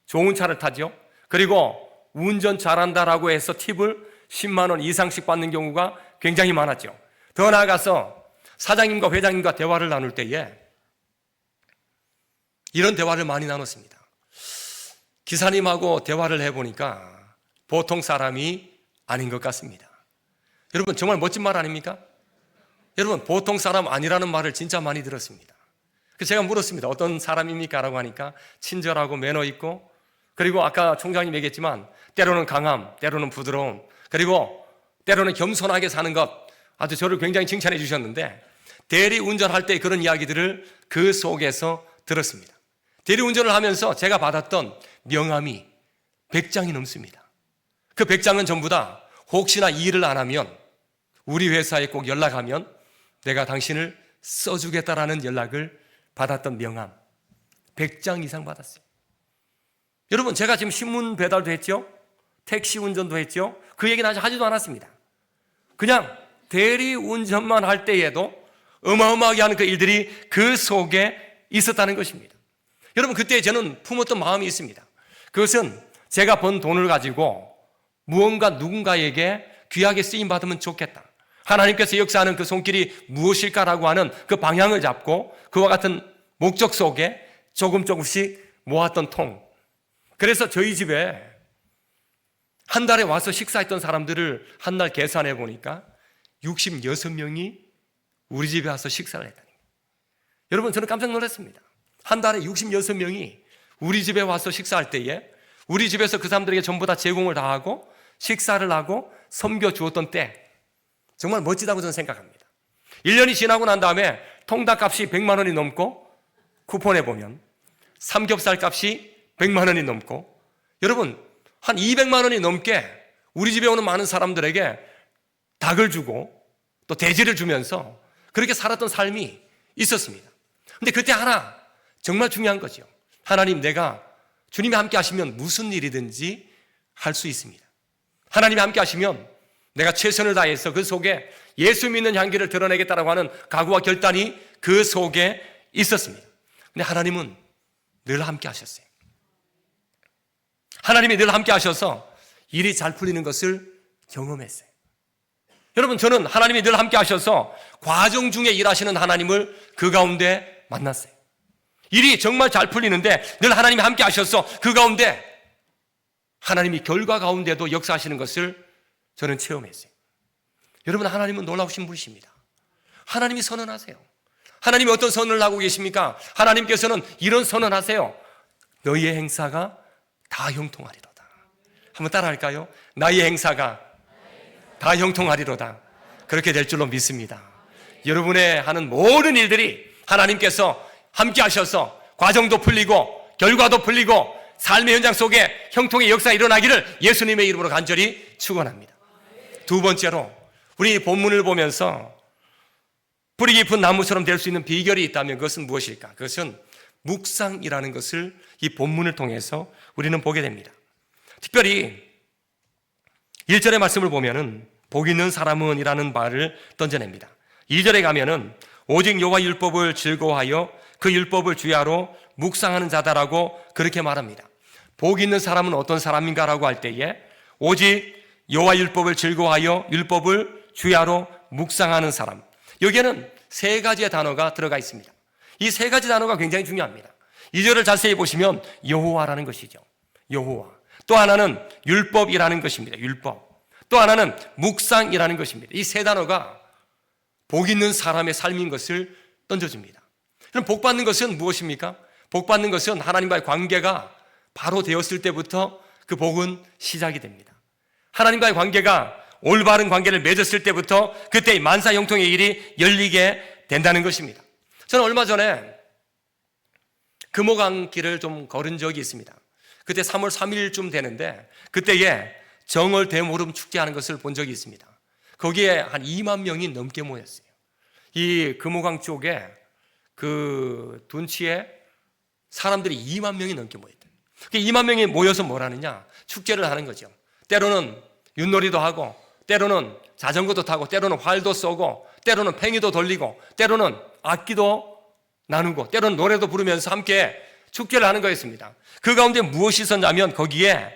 좋은 차를 타죠. 그리고 운전 잘한다라고 해서 팁을 10만 원 이상씩 받는 경우가 굉장히 많았죠. 더 나아가서 사장님과 회장님과 대화를 나눌 때에 이런 대화를 많이 나눴습니다. 기사님하고 대화를 해보니까 보통 사람이 아닌 것 같습니다. 여러분, 정말 멋진 말 아닙니까? 여러분, 보통 사람 아니라는 말을 진짜 많이 들었습니다. 그래서 제가 물었습니다. 어떤 사람입니까? 라고 하니까 친절하고 매너 있고, 그리고 아까 총장님 얘기했지만 때로는 강함, 때로는 부드러움, 그리고 때로는 겸손하게 사는 것, 아주 저를 굉장히 칭찬해 주셨는데 대리운전할 때 그런 이야기들을 그 속에서 들었습니다. 대리운전을 하면서 제가 받았던 명함이 100장이 넘습니다. 그 100장은 전부 다 혹시나 이 일을 안 하면 우리 회사에 꼭 연락하면 내가 당신을 써주겠다라는 연락을 받았던 명함 100장 이상 받았어요. 여러분, 제가 지금 신문 배달도 했죠. 택시 운전도 했죠. 그 얘기는 아직 하지도 않았습니다. 그냥 대리운전만 할 때에도 어마어마하게 하는 그 일들이 그 속에 있었다는 것입니다. 여러분, 그때 저는 품었던 마음이 있습니다. 그것은 제가 번 돈을 가지고 무언가 누군가에게 귀하게 쓰임받으면 좋겠다. 하나님께서 역사하는 그 손길이 무엇일까라고 하는 그 방향을 잡고 그와 같은 목적 속에 조금씩 모았던 통. 그래서 저희 집에 한 달에 와서 식사했던 사람들을 한 날 계산해 보니까 66명이 우리 집에 와서 식사를 했다니. 여러분, 저는 깜짝 놀랐습니다. 한 달에 66명이 우리 집에 와서 식사할 때에 우리 집에서 그 사람들에게 전부 다 제공을 다 하고 식사를 하고 섬겨주었던 때 정말 멋지다고 저는 생각합니다. 1년이 지나고 난 다음에 통닭 값이 100만 원이 넘고 쿠폰에 보면 삼겹살 값이 100만 원이 넘고 여러분 한 200만 원이 넘게 우리 집에 오는 많은 사람들에게 닭을 주고 또 돼지를 주면서 그렇게 살았던 삶이 있었습니다. 근데 그때 하나 정말 중요한 거죠. 하나님, 내가 주님이 함께 하시면 무슨 일이든지 할 수 있습니다. 하나님이 함께 하시면 내가 최선을 다해서 그 속에 예수 믿는 향기를 드러내겠다라고 하는 각오와 결단이 그 속에 있었습니다. 근데 하나님은 늘 함께 하셨어요. 하나님이 늘 함께 하셔서 일이 잘 풀리는 것을 경험했어요. 여러분, 저는 하나님이 늘 함께 하셔서 과정 중에 일하시는 하나님을 그 가운데 만났어요. 일이 정말 잘 풀리는데 늘 하나님이 함께 하셔서 그 가운데 하나님이 결과 가운데도 역사하시는 것을 저는 체험했어요. 여러분, 하나님은 놀라우신 분이십니다. 하나님이 선언하세요. 하나님이 어떤 선언을 하고 계십니까? 하나님께서는 이런 선언하세요. 너희의 행사가 다 형통하리로다. 한번 따라할까요? 나의 행사가 다 형통하리로다. 그렇게 될 줄로 믿습니다. 여러분의 하는 모든 일들이 하나님께서 함께 하셔서 과정도 풀리고 결과도 풀리고 삶의 현장 속에 형통의 역사가 일어나기를 예수님의 이름으로 간절히 축원합니다. 두 번째로, 우리 본문을 보면서 뿌리 깊은 나무처럼 될 수 있는 비결이 있다면 그것은 무엇일까? 그것은 묵상이라는 것을 이 본문을 통해서 우리는 보게 됩니다. 특별히 1절의 말씀을 보면은 복 있는 사람은 이라는 말을 던져냅니다. 2절에 가면은 오직 여호와 율법을 즐거워하여 그 율법을 주야로 묵상하는 자다라고 그렇게 말합니다. 복 있는 사람은 어떤 사람인가라고 할 때에 오직 여호와 율법을 즐거워하여 율법을 주야로 묵상하는 사람, 여기에는 세 가지의 단어가 들어가 있습니다. 이 세 가지 단어가 굉장히 중요합니다. 2절을 자세히 보시면 여호와라는 것이죠. 여호와. 또 하나는 율법이라는 것입니다. 율법. 또 하나는 묵상이라는 것입니다. 이 세 단어가 복 있는 사람의 삶인 것을 던져줍니다. 그럼 복 받는 것은 무엇입니까? 복 받는 것은 하나님과의 관계가 바로 되었을 때부터 그 복은 시작이 됩니다. 하나님과의 관계가 올바른 관계를 맺었을 때부터 그때 만사 형통의 일이 열리게 된다는 것입니다. 저는 얼마 전에 금호강길을 좀 걸은 적이 있습니다. 그때 3월 3일쯤 되는데 그때에 정월 대보름 축제하는 것을 본 적이 있습니다. 거기에 한 2만 명이 넘게 모였어요. 이 금호강 쪽에 그 둔치에 사람들이 2만 명이 넘게 모였대요. 2만 명이 모여서 뭘 하느냐? 축제를 하는 거죠. 때로는 윷놀이도 하고, 때로는 자전거도 타고, 때로는 활도 쏘고, 때로는 팽이도 돌리고, 때로는 악기도 나누고, 때로는 노래도 부르면서 함께 축제를 하는 거였습니다. 그 가운데 무엇이 있었냐면 거기에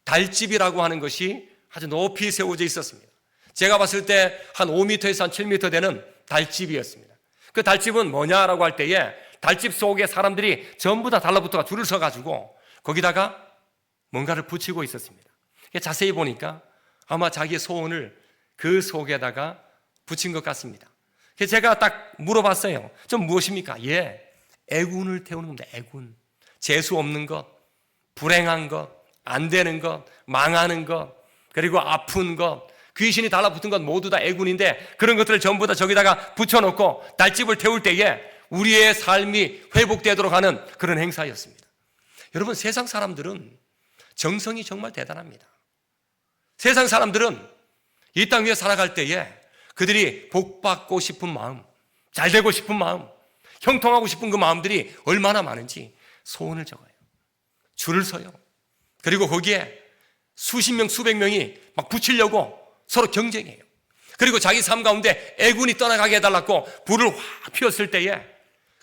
달집이라고 하는 것이 아주 높이 세워져 있었습니다. 제가 봤을 때 한 5m에서 한 7m 되는 달집이었습니다. 그 달집은 뭐냐라고 할 때에 달집 속에 사람들이 전부 다 달라붙어가 줄을 서가지고 거기다가 뭔가를 붙이고 있었습니다. 자세히 보니까 아마 자기의 소원을 그 속에다가 붙인 것 같습니다. 그래서 제가 딱 물어봤어요. 좀 무엇입니까? 예, 애군을 태우는 겁니다. 애군. 재수 없는 것, 불행한 것, 안 되는 것, 망하는 것, 그리고 아픈 것, 귀신이 달라붙은 것 모두 다 애군인데 그런 것들을 전부 다 저기다가 붙여놓고 달집을 태울 때에 우리의 삶이 회복되도록 하는 그런 행사였습니다. 여러분, 세상 사람들은 정성이 정말 대단합니다. 세상 사람들은 이 땅 위에 살아갈 때에 그들이 복받고 싶은 마음, 잘 되고 싶은 마음, 형통하고 싶은 그 마음들이 얼마나 많은지 소원을 적어요. 줄을 서요. 그리고 거기에 수십 명, 수백 명이 막 붙이려고 서로 경쟁해요. 그리고 자기 삶 가운데 애군이 떠나가게 해달라고 불을 확 피웠을 때에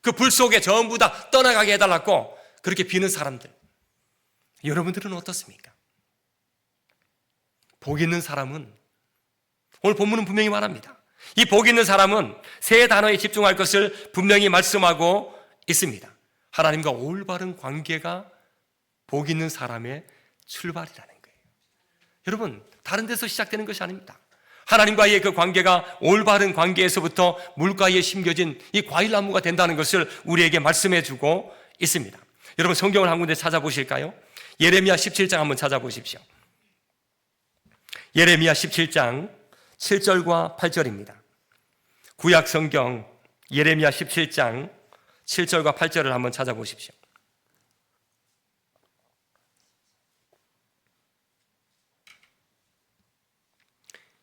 그 불 속에 전부 다 떠나가게 해달라고 그렇게 비는 사람들. 여러분들은 어떻습니까? 복 있는 사람은, 오늘 본문은 분명히 말합니다. 이 복 있는 사람은 세 단어에 집중할 것을 분명히 말씀하고 있습니다. 하나님과 올바른 관계가 복 있는 사람의 출발이라는 거예요. 여러분, 다른 데서 시작되는 것이 아닙니다. 하나님과의 그 관계가 올바른 관계에서부터 물가에 심겨진 이 과일나무가 된다는 것을 우리에게 말씀해 주고 있습니다. 여러분, 성경을 한 군데 찾아보실까요? 예레미야 17장 한번 찾아보십시오. 예레미야 17장 7절과 8절입니다. 구약 성경 예레미야 17장 7절과 8절을 한번 찾아보십시오.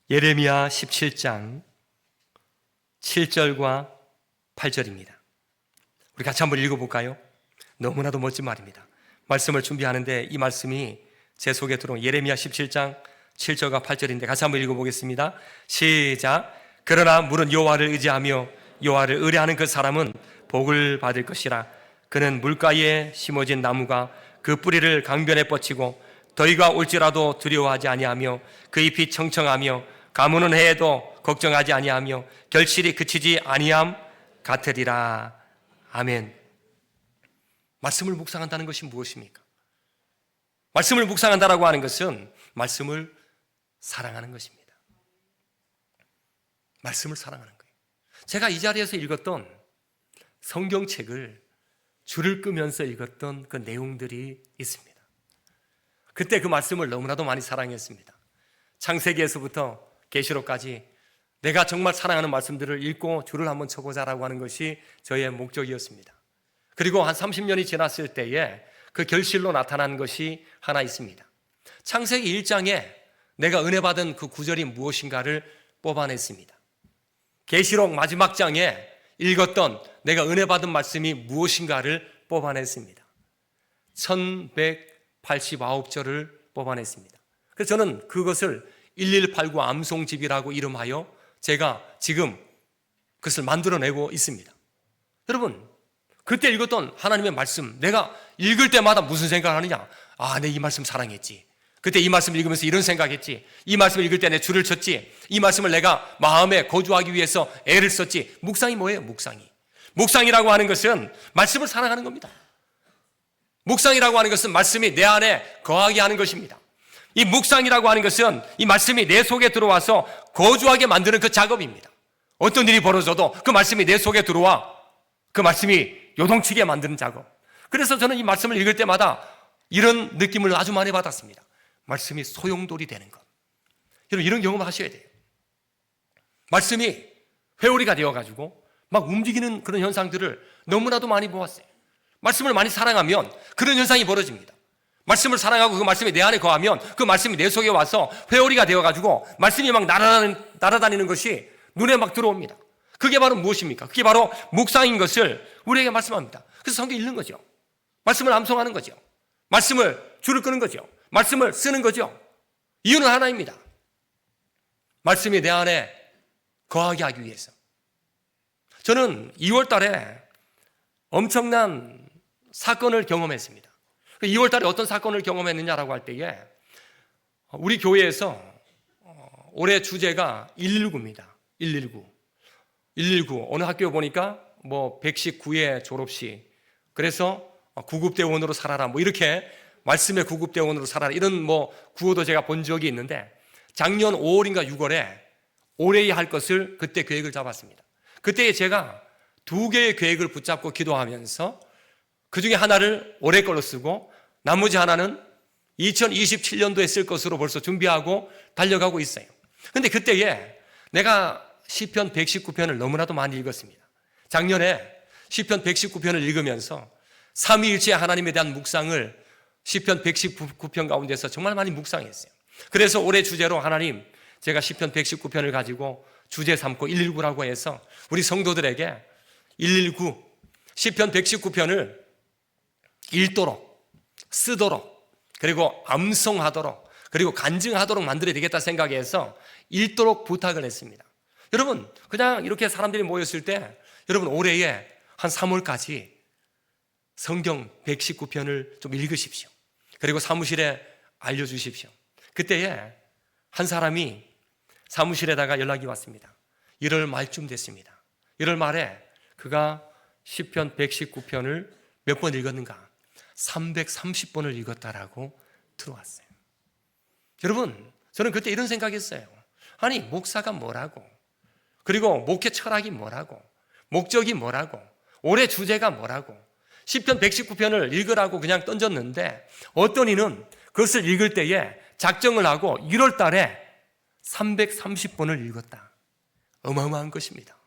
예레미야 17장 7절과 8절입니다. 우리 같이 한번 읽어볼까요? 너무나도 멋진 말입니다. 말씀을 준비하는데 이 말씀이 제 속에 들어온 예레미야 17장 7절과 8절인데 같이 한번 읽어보겠습니다. 시작. 그러나 물은 여호와를 의지하며 여호와를 의뢰하는 그 사람은 복을 받을 것이라. 그는 물가에 심어진 나무가 그 뿌리를 강변에 뻗치고 더위가 올지라도 두려워하지 아니하며 그 잎이 청청하며 가무는 해에도 걱정하지 아니하며 결실이 그치지 아니함 같으리라. 아멘. 말씀을 묵상한다는 것이 무엇입니까? 말씀을 묵상한다라고 하는 것은 말씀을 사랑하는 것입니다. 말씀을 사랑하는 거예요. 제가 이 자리에서 읽었던 성경책을 줄을 끄면서 읽었던 그 내용들이 있습니다. 그때 그 말씀을 너무나도 많이 사랑했습니다. 창세기에서부터 계시록까지 내가 정말 사랑하는 말씀들을 읽고 줄을 한번 쳐보자라고 하는 것이 저의 목적이었습니다. 그리고 한 30년이 지났을 때에 그 결실로 나타난 것이 하나 있습니다. 창세기 1장에 내가 은혜 받은 그 구절이 무엇인가를 뽑아냈습니다. 계시록 마지막 장에 읽었던 내가 은혜 받은 말씀이 무엇인가를 뽑아냈습니다. 1189절을 뽑아냈습니다. 그래서 저는 그것을 1189 암송집이라고 이름하여 제가 지금 그것을 만들어내고 있습니다. 여러분, 그때 읽었던 하나님의 말씀, 내가 읽을 때마다 무슨 생각을 하느냐? 아, 내 이 말씀 사랑했지. 그때 이 말씀 읽으면서 이런 생각했지. 이 말씀을 읽을 때 내 줄을 쳤지. 이 말씀을 내가 마음에 거주하기 위해서 애를 썼지. 묵상이 뭐예요? 묵상이라고 하는 것은 말씀을 사랑하는 겁니다. 묵상이라고 하는 것은 말씀이 내 안에 거하게 하는 것입니다. 이 묵상이라고 하는 것은 이 말씀이 내 속에 들어와서 거주하게 만드는 그 작업입니다. 어떤 일이 벌어져도 그 말씀이 내 속에 들어와 그 말씀이 요동치게 만드는 작업. 그래서 저는 이 말씀을 읽을 때마다 이런 느낌을 아주 많이 받았습니다. 말씀이 소용돌이 되는 것. 여러분, 이런 경험을 하셔야 돼요. 말씀이 회오리가 되어가지고 막 움직이는 그런 현상들을 너무나도 많이 보았어요. 말씀을 많이 사랑하면 그런 현상이 벌어집니다. 말씀을 사랑하고 그 말씀이 내 안에 거하면 그 말씀이 내 속에 와서 회오리가 되어가지고 말씀이 막 날아다니는 것이 눈에 막 들어옵니다. 그게 바로 무엇입니까? 그게 바로 묵상인 것을 우리에게 말씀합니다. 그래서 성경 읽는 거죠. 말씀을 암송하는 거죠. 말씀을 줄을 끄는 거죠. 말씀을 쓰는 거죠. 이유는 하나입니다. 말씀이 내 안에 거하게 하기 위해서. 저는 2월 달에 엄청난 사건을 경험했습니다. 2월 달에 어떤 사건을 경험했느냐라고 할 때에 우리 교회에서 올해 주제가 119입니다. 119 어느 학교 보니까 뭐 119회 졸업식, 그래서 구급대원으로 살아라, 뭐 이렇게 말씀의 구급대원으로 살아라, 이런 뭐 구호도 제가 본 적이 있는데 작년 5월인가 6월에 올해 할 것을 그때 계획을 잡았습니다. 그때 제가 2개의 계획을 붙잡고 기도하면서 그 중에 하나를 올해 걸로 쓰고 나머지 하나는 2027년도에 쓸 것으로 벌써 준비하고 달려가고 있어요. 근데 그때에 내가 시편 119편을 너무나도 많이 읽었습니다. 작년에 시편 119편을 읽으면서 삼위일체 하나님에 대한 묵상을 시편 119편 가운데서 정말 많이 묵상했어요. 그래서 올해 주제로 하나님, 제가 시편 119편을 가지고 주제 삼고 119라고 해서 우리 성도들에게 119 시편 119편을 읽도록, 쓰도록, 그리고 암송하도록, 그리고 간증하도록 만들어야 되겠다 생각해서 읽도록 부탁을 했습니다. 여러분, 그냥 이렇게 사람들이 모였을 때 여러분 올해에 한 3월까지 성경 119편을 좀 읽으십시오. 그리고 사무실에 알려주십시오. 그때에 한 사람이 사무실에다가 연락이 왔습니다. 1월 말쯤 됐습니다. 1월 말에 그가 시편 119편을 몇 번 읽었는가? 330번을 읽었다라고 들어왔어요. 여러분, 저는 그때 이런 생각했어요. 아니, 목사가 뭐라고? 그리고 목회 철학이 뭐라고? 목적이 뭐라고? 올해 주제가 뭐라고? 시편 119편을 읽으라고 그냥 던졌는데 어떤 이는 그것을 읽을 때에 작정을 하고 1월 달에 330번을 읽었다. 어마어마한 것입니다.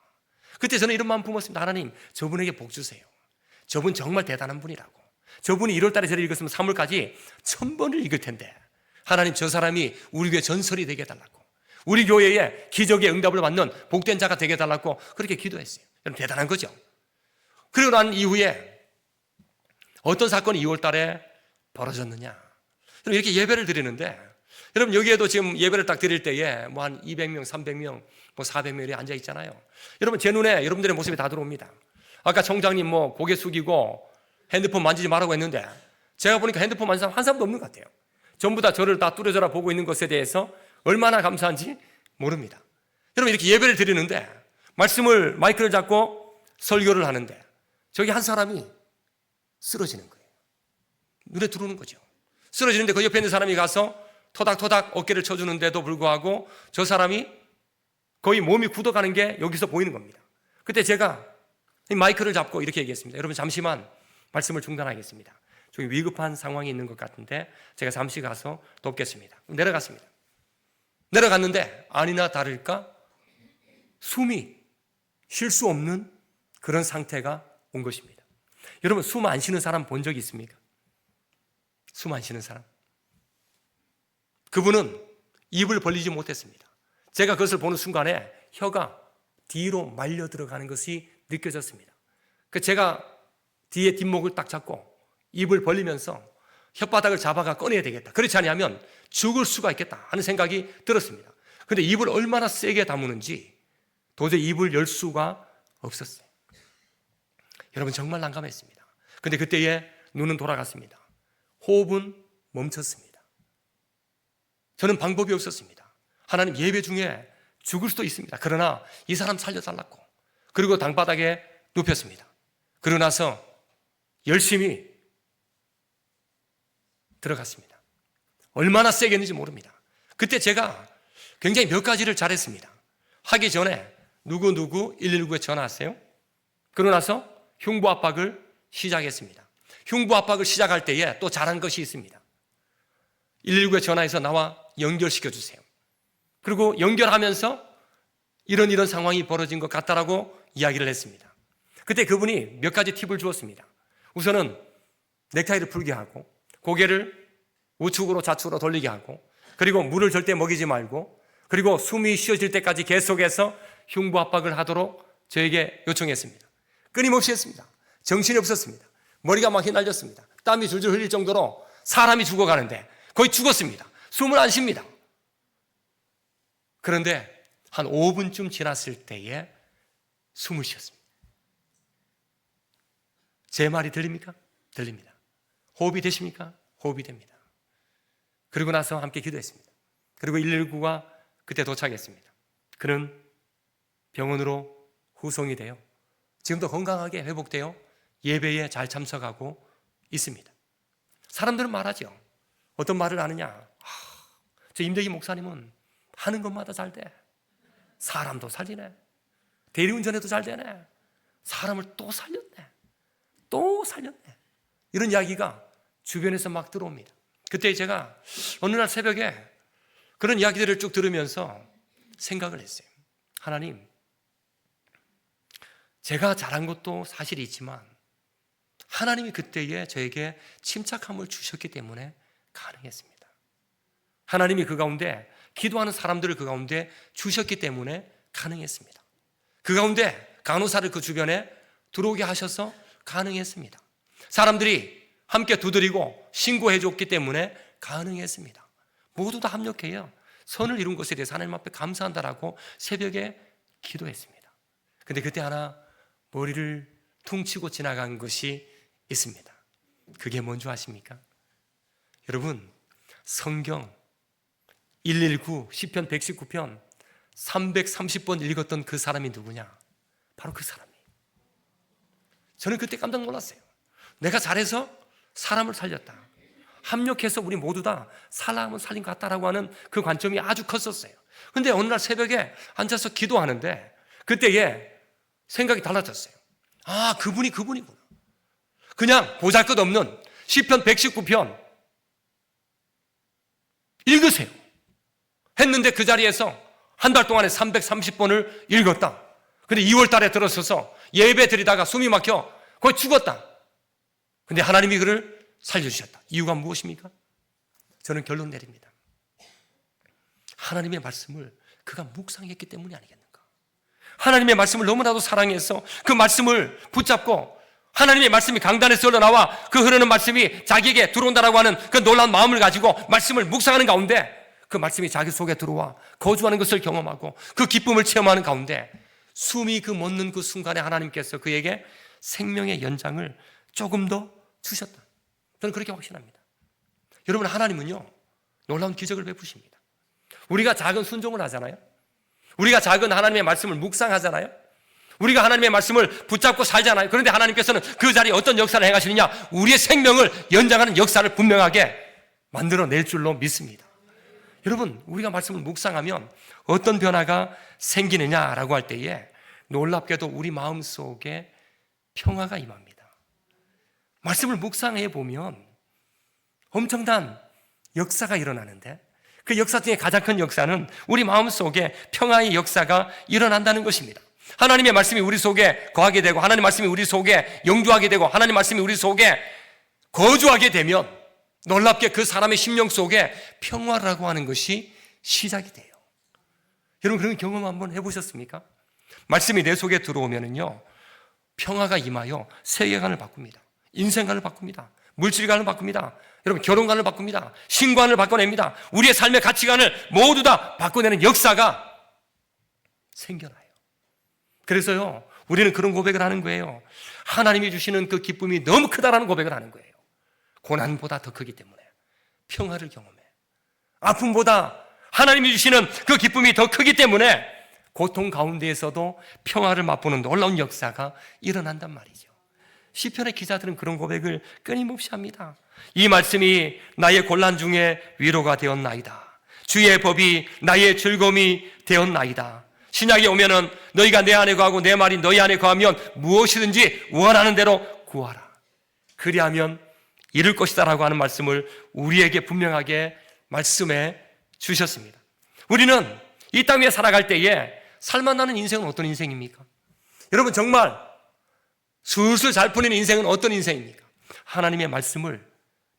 그때 저는 이런 마음 품었습니다. 하나님, 저분에게 복 주세요. 저분 정말 대단한 분이라고. 저분이 1월 달에 저를 읽었으면 3월까지 1000번을 읽을 텐데 하나님, 저 사람이 우리 교회 전설이 되게 해달라고, 우리 교회에 기적의 응답을 받는 복된 자가 되게 해달라고 그렇게 기도했어요. 여러분, 대단한 거죠. 그리고 난 이후에 어떤 사건이 2월 달에 벌어졌느냐. 여러분, 이렇게 예배를 드리는데 여러분, 여기에도 지금 예배를 딱 드릴 때에 뭐 한 200명, 300명, 뭐 400명이 앉아 있잖아요. 여러분, 제 눈에 여러분들의 모습이 다 들어옵니다. 아까 총장님 뭐 고개 숙이고 핸드폰 만지지 말라고 했는데 제가 보니까 핸드폰 만지는 사람 한 사람도 없는 것 같아요. 전부 다 저를 다 뚜레져라 보고 있는 것에 대해서 얼마나 감사한지 모릅니다. 여러분, 이렇게 예배를 드리는데 말씀을 마이크를 잡고 설교를 하는데 저기 한 사람이 쓰러지는 거예요. 눈에 들어오는 거죠. 쓰러지는데 그 옆에 있는 사람이 가서 토닥토닥 어깨를 쳐주는데도 불구하고 저 사람이 거의 몸이 굳어가는 게 여기서 보이는 겁니다. 그때 제가 이 마이크를 잡고 이렇게 얘기했습니다. 여러분, 잠시만 말씀을 중단하겠습니다. 저기 위급한 상황이 있는 것 같은데 제가 잠시 가서 돕겠습니다. 내려갔습니다. 내려갔는데 아니나 다를까 숨이 쉴 수 없는 그런 상태가 온 것입니다. 여러분, 숨 안 쉬는 사람 본 적 있습니까? 숨 안 쉬는 사람. 그분은 입을 벌리지 못했습니다. 제가 그것을 보는 순간에 혀가 뒤로 말려 들어가는 것이 느껴졌습니다. 제가 뒤에 뒷목을 딱 잡고 입을 벌리면서 혓바닥을 잡아가 꺼내야 되겠다. 그렇지 않으면 죽을 수가 있겠다 하는 생각이 들었습니다. 그런데 입을 얼마나 세게 다무는지 도저히 입을 열 수가 없었어요. 여러분, 정말 난감했습니다. 그런데 그때에 눈은 돌아갔습니다. 호흡은 멈췄습니다. 저는 방법이 없었습니다. 하나님, 예배 중에 죽을 수도 있습니다. 그러나 이 사람 살려달라고. 그리고 땅바닥에 눕혔습니다. 그러고 나서 열심히 들어갔습니다. 얼마나 세게 했는지 모릅니다. 그때 제가 굉장히 몇 가지를 잘했습니다. 하기 전에 누구 119에 전화하세요. 그러고 나서 흉부 압박을 시작했습니다. 흉부 압박을 시작할 때에 또 잘한 것이 있습니다. 119에 전화해서 나와 연결시켜 주세요. 그리고 연결하면서 이런 상황이 벌어진 것 같다라고 이야기를 했습니다. 그때 그분이 몇 가지 팁을 주었습니다. 우선은 넥타이를 풀게 하고 고개를 우측으로 좌측으로 돌리게 하고 그리고 물을 절대 먹이지 말고 그리고 숨이 쉬어질 때까지 계속해서 흉부 압박을 하도록 저에게 요청했습니다. 끊임없이 했습니다. 정신이 없었습니다. 머리가 막 휘날렸습니다. 땀이 줄줄 흘릴 정도로 사람이 죽어가는데 거의 죽었습니다. 숨을 안 쉽니다. 그런데 한 5분쯤 지났을 때에 숨을 쉬었습니다. 제 말이 들립니까? 들립니다. 호흡이 되십니까? 호흡이 됩니다. 그리고 나서 함께 기도했습니다. 그리고 119가 그때 도착했습니다. 그는 병원으로 후송이 되어 지금도 건강하게 회복되어 예배에 잘 참석하고 있습니다. 사람들은 말하죠. 어떤 말을 하느냐? 저 임대기 목사님은 하는 것마다 잘 돼. 사람도 살리네. 대리운전해도 잘 되네. 사람을 또 살렸네. 또 살렸네. 이런 이야기가 주변에서 막 들어옵니다. 그때 제가 어느 날 새벽에 그런 이야기들을 쭉 들으면서 생각을 했어요. 하나님, 제가 잘한 것도 사실이 있지만 하나님이 그때에 저에게 침착함을 주셨기 때문에 가능했습니다. 하나님이 그 가운데 기도하는 사람들을 그 가운데 주셨기 때문에 가능했습니다. 그 가운데 간호사를 그 주변에 들어오게 하셔서 가능했습니다. 사람들이 함께 두드리고 신고해 줬기 때문에 가능했습니다. 모두 다 합력해요. 선을 이룬 것에 대해서 하나님 앞에 감사한다라고 새벽에 기도했습니다. 근데 그때 하나 머리를 퉁치고 지나간 것이 있습니다. 그게 뭔지 아십니까? 여러분, 성경 119, 시편 119편 330번 읽었던 그 사람이 누구냐? 바로 그 사람이에요. 저는 그때 깜짝 놀랐어요. 내가 잘해서 사람을 살렸다. 합력해서 우리 모두 다 사람을 살린 것 같다라고 하는 그 관점이 아주 컸었어요. 그런데 어느 날 새벽에 앉아서 기도하는데 그때에 생각이 달라졌어요. 아, 그분이 그분이구나. 그냥 보잘것없는 시편 119편 읽으세요 했는데 그 자리에서 한 달 동안에 330번을 읽었다. 근데 2월 달에 들어서서 예배 드리다가 숨이 막혀 거의 죽었다. 근데 하나님이 그를 살려주셨다. 이유가 무엇입니까? 저는 결론 내립니다. 하나님의 말씀을 그가 묵상했기 때문이 아니겠는가. 하나님의 말씀을 너무나도 사랑해서 그 말씀을 붙잡고 하나님의 말씀이 강단에서 흘러나와 그 흐르는 말씀이 자기에게 들어온다라고 하는 그 놀라운 마음을 가지고 말씀을 묵상하는 가운데 그 말씀이 자기 속에 들어와 거주하는 것을 경험하고 그 기쁨을 체험하는 가운데 숨이 그 멎는 그 순간에 하나님께서 그에게 생명의 연장을 조금 더 주셨다. 저는 그렇게 확신합니다. 여러분, 하나님은요 놀라운 기적을 베푸십니다. 우리가 작은 순종을 하잖아요. 우리가 작은 하나님의 말씀을 묵상하잖아요. 우리가 하나님의 말씀을 붙잡고 살잖아요. 그런데 하나님께서는 그 자리에 어떤 역사를 행하시느냐? 우리의 생명을 연장하는 역사를 분명하게 만들어낼 줄로 믿습니다. 여러분, 우리가 말씀을 묵상하면 어떤 변화가 생기느냐라고 할 때에 놀랍게도 우리 마음속에 평화가 임합니다. 말씀을 묵상해 보면 엄청난 역사가 일어나는데 그 역사 중에 가장 큰 역사는 우리 마음속에 평화의 역사가 일어난다는 것입니다. 하나님의 말씀이 우리 속에 거하게 되고 하나님의 말씀이 우리 속에 영주하게 되고 하나님의 말씀이 우리 속에 거주하게 되면 놀랍게 그 사람의 심령 속에 평화라고 하는 것이 시작이 돼요. 여러분, 그런 경험 한번 해보셨습니까? 말씀이 내 속에 들어오면은요 평화가 임하여 세계관을 바꿉니다. 인생관을 바꿉니다. 물질관을 바꿉니다. 여러분, 결혼관을 바꿉니다. 신관을 바꿔냅니다. 우리의 삶의 가치관을 모두 다 바꿔내는 역사가 생겨나요. 그래서요 우리는 그런 고백을 하는 거예요. 하나님이 주시는 그 기쁨이 너무 크다라는 고백을 하는 거예요. 고난보다 더 크기 때문에 평화를 경험해. 아픔보다 하나님이 주시는 그 기쁨이 더 크기 때문에 고통 가운데에서도 평화를 맛보는 놀라운 역사가 일어난단 말이죠. 시편의 기자들은 그런 고백을 끊임없이 합니다. 이 말씀이 나의 곤란 중에 위로가 되었나이다. 주의 법이 나의 즐거움이 되었나이다. 신약에 오면은 너희가 내 안에 거하고 내 말이 너희 안에 거하면 무엇이든지 원하는 대로 구하라. 그리하면 이룰 것이다 라고 하는 말씀을 우리에게 분명하게 말씀해 주셨습니다. 우리는 이 땅 위에 살아갈 때에 살만 나는 인생은 어떤 인생입니까? 여러분, 정말 술술 잘 풀리는 인생은 어떤 인생입니까? 하나님의 말씀을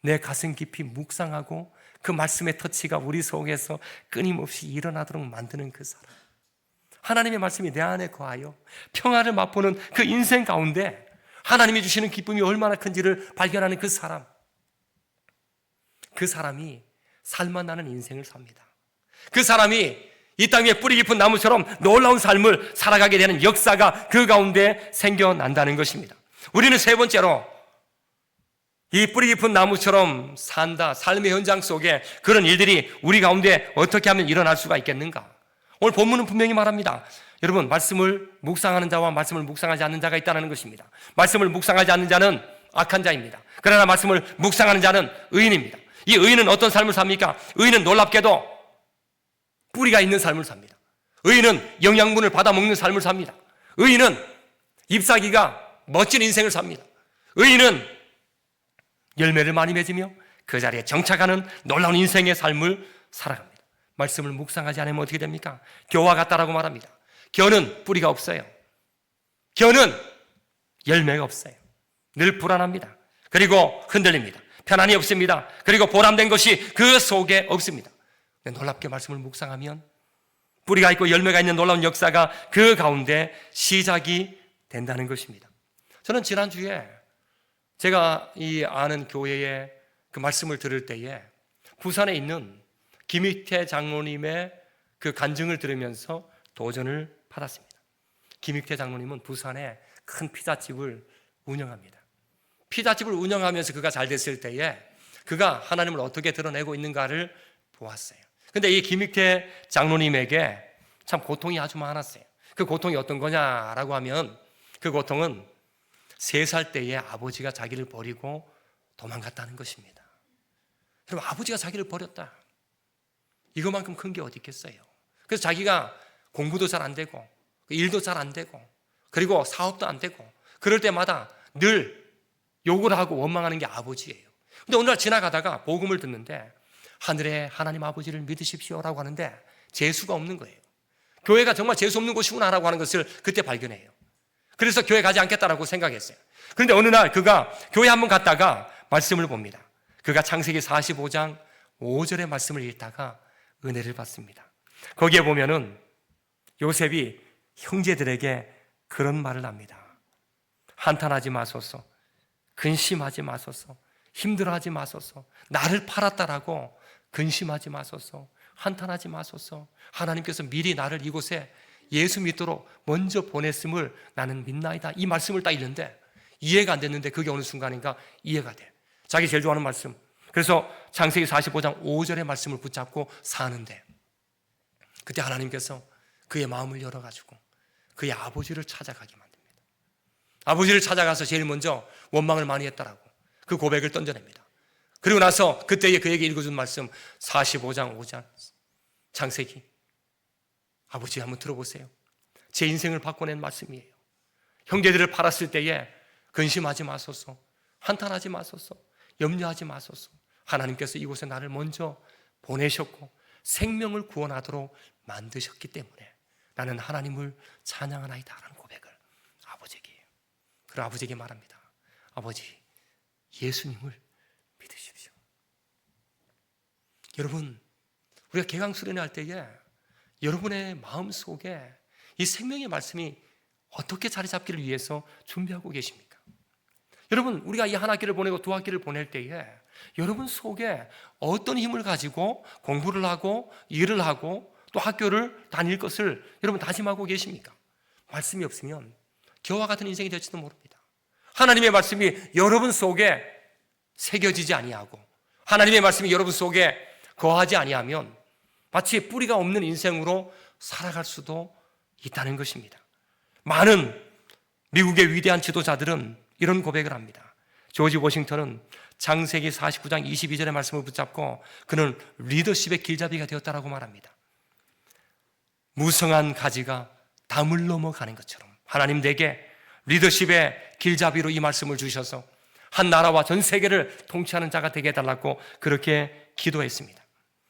내 가슴 깊이 묵상하고 그 말씀의 터치가 우리 속에서 끊임없이 일어나도록 만드는 그 사람. 하나님의 말씀이 내 안에 거하여 평화를 맛보는 그 인생 가운데 하나님이 주시는 기쁨이 얼마나 큰지를 발견하는 그 사람. 그 사람이 살만 나는 인생을 삽니다. 그 사람이 이 땅에 뿌리 깊은 나무처럼 놀라운 삶을 살아가게 되는 역사가 그 가운데 생겨난다는 것입니다. 우리는 세 번째로 이 뿌리 깊은 나무처럼 산다, 삶의 현장 속에 그런 일들이 우리 가운데 어떻게 하면 일어날 수가 있겠는가? 오늘 본문은 분명히 말합니다. 여러분, 말씀을 묵상하는 자와 말씀을 묵상하지 않는 자가 있다는 것입니다. 말씀을 묵상하지 않는 자는 악한 자입니다. 그러나 말씀을 묵상하는 자는 의인입니다. 이 의인은 어떤 삶을 삽니까? 의인은 놀랍게도 뿌리가 있는 삶을 삽니다. 의인은 영양분을 받아 먹는 삶을 삽니다. 의인은 잎사귀가 멋진 인생을 삽니다. 의인은 열매를 많이 맺으며 그 자리에 정착하는 놀라운 인생의 삶을 살아갑니다. 말씀을 묵상하지 않으면 어떻게 됩니까? 겨와 같다라고 말합니다. 겨는 뿌리가 없어요. 겨는 열매가 없어요. 늘 불안합니다. 그리고 흔들립니다. 편안이 없습니다. 그리고 보람된 것이 그 속에 없습니다. 놀랍게 말씀을 묵상하면 뿌리가 있고 열매가 있는 놀라운 역사가 그 가운데 시작이 된다는 것입니다. 저는 지난주에 제가 이 아는 교회의 그 말씀을 들을 때에 부산에 있는 김익태 장로님의 그 간증을 들으면서 도전을 받았습니다. 김익태 장로님은 부산에 큰 피자집을 운영합니다. 피자집을 운영하면서 그가 잘 됐을 때에 그가 하나님을 어떻게 드러내고 있는가를 보았어요. 근데 이 김익태 장로님에게 참 고통이 아주 많았어요. 그 고통이 어떤 거냐라고 하면 그 고통은 3살 때에 아버지가 자기를 버리고 도망갔다는 것입니다. 여러분, 아버지가 자기를 버렸다. 이거만큼 큰 게 어디 있겠어요. 그래서 자기가 공부도 잘 안 되고 일도 잘 안 되고 그리고 사업도 안 되고 그럴 때마다 늘 욕을 하고 원망하는 게 아버지예요. 근데 어느 날 지나가다가 복음을 듣는데 하늘에 하나님 아버지를 믿으십시오라고 하는데 재수가 없는 거예요. 교회가 정말 재수 없는 곳이구나라고 하는 것을 그때 발견해요. 그래서 교회 가지 않겠다라고 생각했어요. 그런데 어느 날 그가 교회 한번 갔다가 말씀을 봅니다. 그가 창세기 45장 5절의 말씀을 읽다가 은혜를 받습니다. 거기에 보면은 요셉이 형제들에게 그런 말을 합니다. 한탄하지 마소서, 근심하지 마소서, 힘들어하지 마소서, 나를 팔았다라고 근심하지 마소서, 한탄하지 마소서. 하나님께서 미리 나를 이곳에 예수 믿도록 먼저 보냈음을 나는 믿나이다. 이 말씀을 딱 읽는데 이해가 안 됐는데 그게 어느 순간인가 이해가 돼. 자기 제일 좋아하는 말씀. 그래서 창세기 45장 5절의 말씀을 붙잡고 사는데, 그때 하나님께서 그의 마음을 열어가지고 그의 아버지를 찾아가게 만듭니다. 아버지를 찾아가서 제일 먼저 원망을 많이 했다라고 그 고백을 던져냅니다. 그리고 나서 그때에 그에게 읽어준 말씀 45장 5절 창세기, 아버지 한번 들어보세요. 제 인생을 바꿔낸 말씀이에요. 형제들을 팔았을 때에 근심하지 마소서, 한탄하지 마소서, 염려하지 마소서. 하나님께서 이곳에 나를 먼저 보내셨고 생명을 구원하도록 만드셨기 때문에 나는 하나님을 찬양하나이다 라는 고백을 아버지에게 해요. 그리고 아버지에게 말합니다. 아버지, 예수님을 믿으십시오. 여러분, 우리가 개강 수련회 할 때에 여러분의 마음속에 이 생명의 말씀이 어떻게 자리 잡기를 위해서 준비하고 계십니까? 여러분, 우리가 이 한 학기를 보내고 두 학기를 보낼 때에 여러분 속에 어떤 힘을 가지고 공부를 하고 일을 하고 또 학교를 다닐 것을 여러분 다짐하고 계십니까? 말씀이 없으면 겨와 같은 인생이 될지도 모릅니다. 하나님의 말씀이 여러분 속에 새겨지지 아니하고 하나님의 말씀이 여러분 속에 거하지 아니하면 마치 뿌리가 없는 인생으로 살아갈 수도 있다는 것입니다. 많은 미국의 위대한 지도자들은 이런 고백을 합니다. 조지 워싱턴은 창세기 49장 22절의 말씀을 붙잡고 그는 리더십의 길잡이가 되었다라고 말합니다. 무성한 가지가 담을 넘어가는 것처럼 하나님 내게 리더십의 길잡이로 이 말씀을 주셔서 한 나라와 전 세계를 통치하는 자가 되게 해달라고 그렇게 기도했습니다.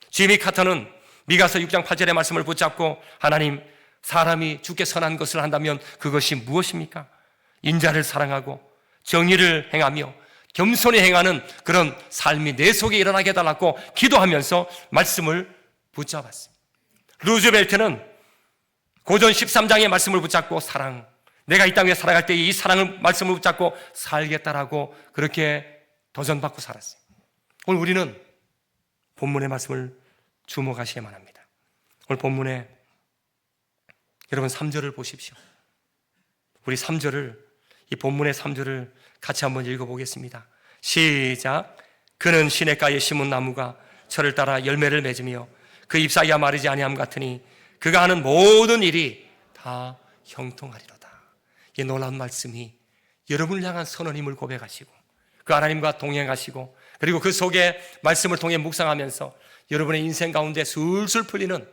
지미 카터는 미가서 6장 8절의 말씀을 붙잡고 하나님, 사람이 주께 선한 것을 한다면 그것이 무엇입니까? 인자를 사랑하고 정의를 행하며 겸손히 행하는 그런 삶이 내 속에 일어나게 해달라고 기도하면서 말씀을 붙잡았습니다. 루즈벨트는 고전 13장의 말씀을 붙잡고 사랑, 내가 이 땅에 살아갈 때 이 사랑을 말씀을 붙잡고 살겠다라고 그렇게 도전받고 살았어요. 오늘 우리는 본문의 말씀을 주목하셔야만 합니다. 오늘 본문에 여러분 3절을 보십시오. 우리 3절을, 이 본문의 3절을 같이 한번 읽어보겠습니다. 시작. 그는 시냇가에 심은 나무가 철을 따라 열매를 맺으며 그 잎사귀가 마르지 아니함 같으니 그가 하는 모든 일이 다 형통하리로다. 이 놀라운 말씀이 여러분을 향한 선언임을 고백하시고 그 하나님과 동행하시고 그리고 그 속에 말씀을 통해 묵상하면서 여러분의 인생 가운데 술술 풀리는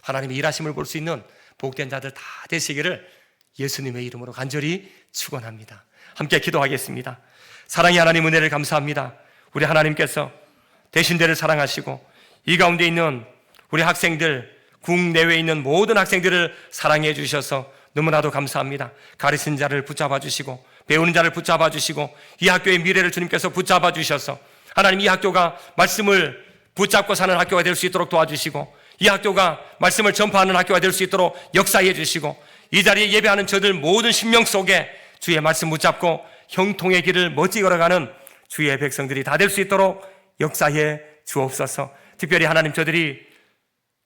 하나님의 일하심을 볼 수 있는 복된 자들 다 되시기를 예수님의 이름으로 간절히 축원합니다. 함께 기도하겠습니다. 사랑의 하나님, 은혜를 감사합니다. 우리 하나님께서 대신대를 사랑하시고 이 가운데 있는 우리 학생들, 국내외에 있는 모든 학생들을 사랑해 주셔서 너무나도 감사합니다. 가르치는 자를 붙잡아 주시고 배우는 자를 붙잡아 주시고 이 학교의 미래를 주님께서 붙잡아 주셔서 하나님, 이 학교가 말씀을 붙잡고 사는 학교가 될 수 있도록 도와주시고 이 학교가 말씀을 전파하는 학교가 될 수 있도록 역사해 주시고 이 자리에 예배하는 저들 모든 심령 속에 주의 말씀 붙잡고 형통의 길을 멋지게 걸어가는 주의 백성들이 다 될 수 있도록 역사해 주옵소서. 특별히 하나님, 저들이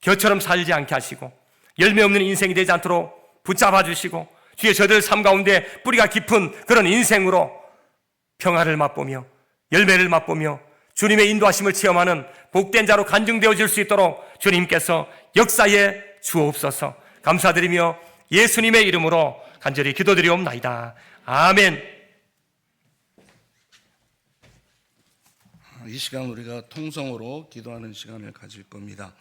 겨처럼 살지 않게 하시고 열매 없는 인생이 되지 않도록 붙잡아 주시고 주의 저들 삶 가운데 뿌리가 깊은 그런 인생으로 평화를 맛보며 열매를 맛보며 주님의 인도하심을 체험하는 복된 자로 간증되어질 수 있도록 주님께서 역사해 주옵소서. 감사드리며 예수님의 이름으로 간절히 기도드리옵나이다. 아멘. 이 시간 우리가 통성으로 기도하는 시간을 가질 겁니다.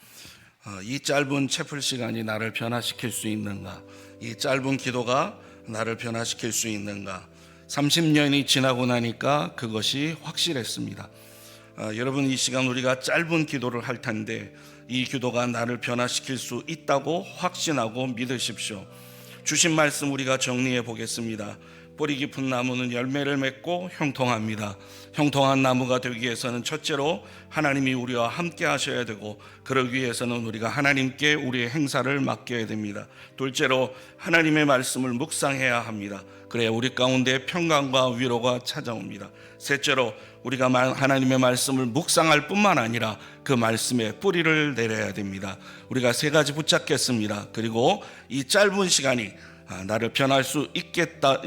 이 짧은 채플 시간이 나를 변화시킬 수 있는가? 이 짧은 기도가 나를 변화시킬 수 있는가? 30년이 지나고 나니까 그것이 확실했습니다. 여러분, 이 시간 우리가 짧은 기도를 할 텐데 이 기도가 나를 변화시킬 수 있다고 확신하고 믿으십시오. 주신 말씀 우리가 정리해 보겠습니다. 뿌리 깊은 나무는 열매를 맺고 형통합니다. 형통한 나무가 되기 위해서는 첫째로 하나님이 우리와 함께 하셔야 되고 그러기 위해서는 우리가 하나님께 우리의 행사를 맡겨야 됩니다. 둘째로 하나님의 말씀을 묵상해야 합니다. 그래야 우리 가운데 평강과 위로가 찾아옵니다. 셋째로 우리가 하나님의 말씀을 묵상할 뿐만 아니라 그 말씀에 뿌리를 내려야 됩니다. 우리가 세 가지 붙잡겠습니다. 그리고 이 짧은 시간이 나를 변할 수 있겠다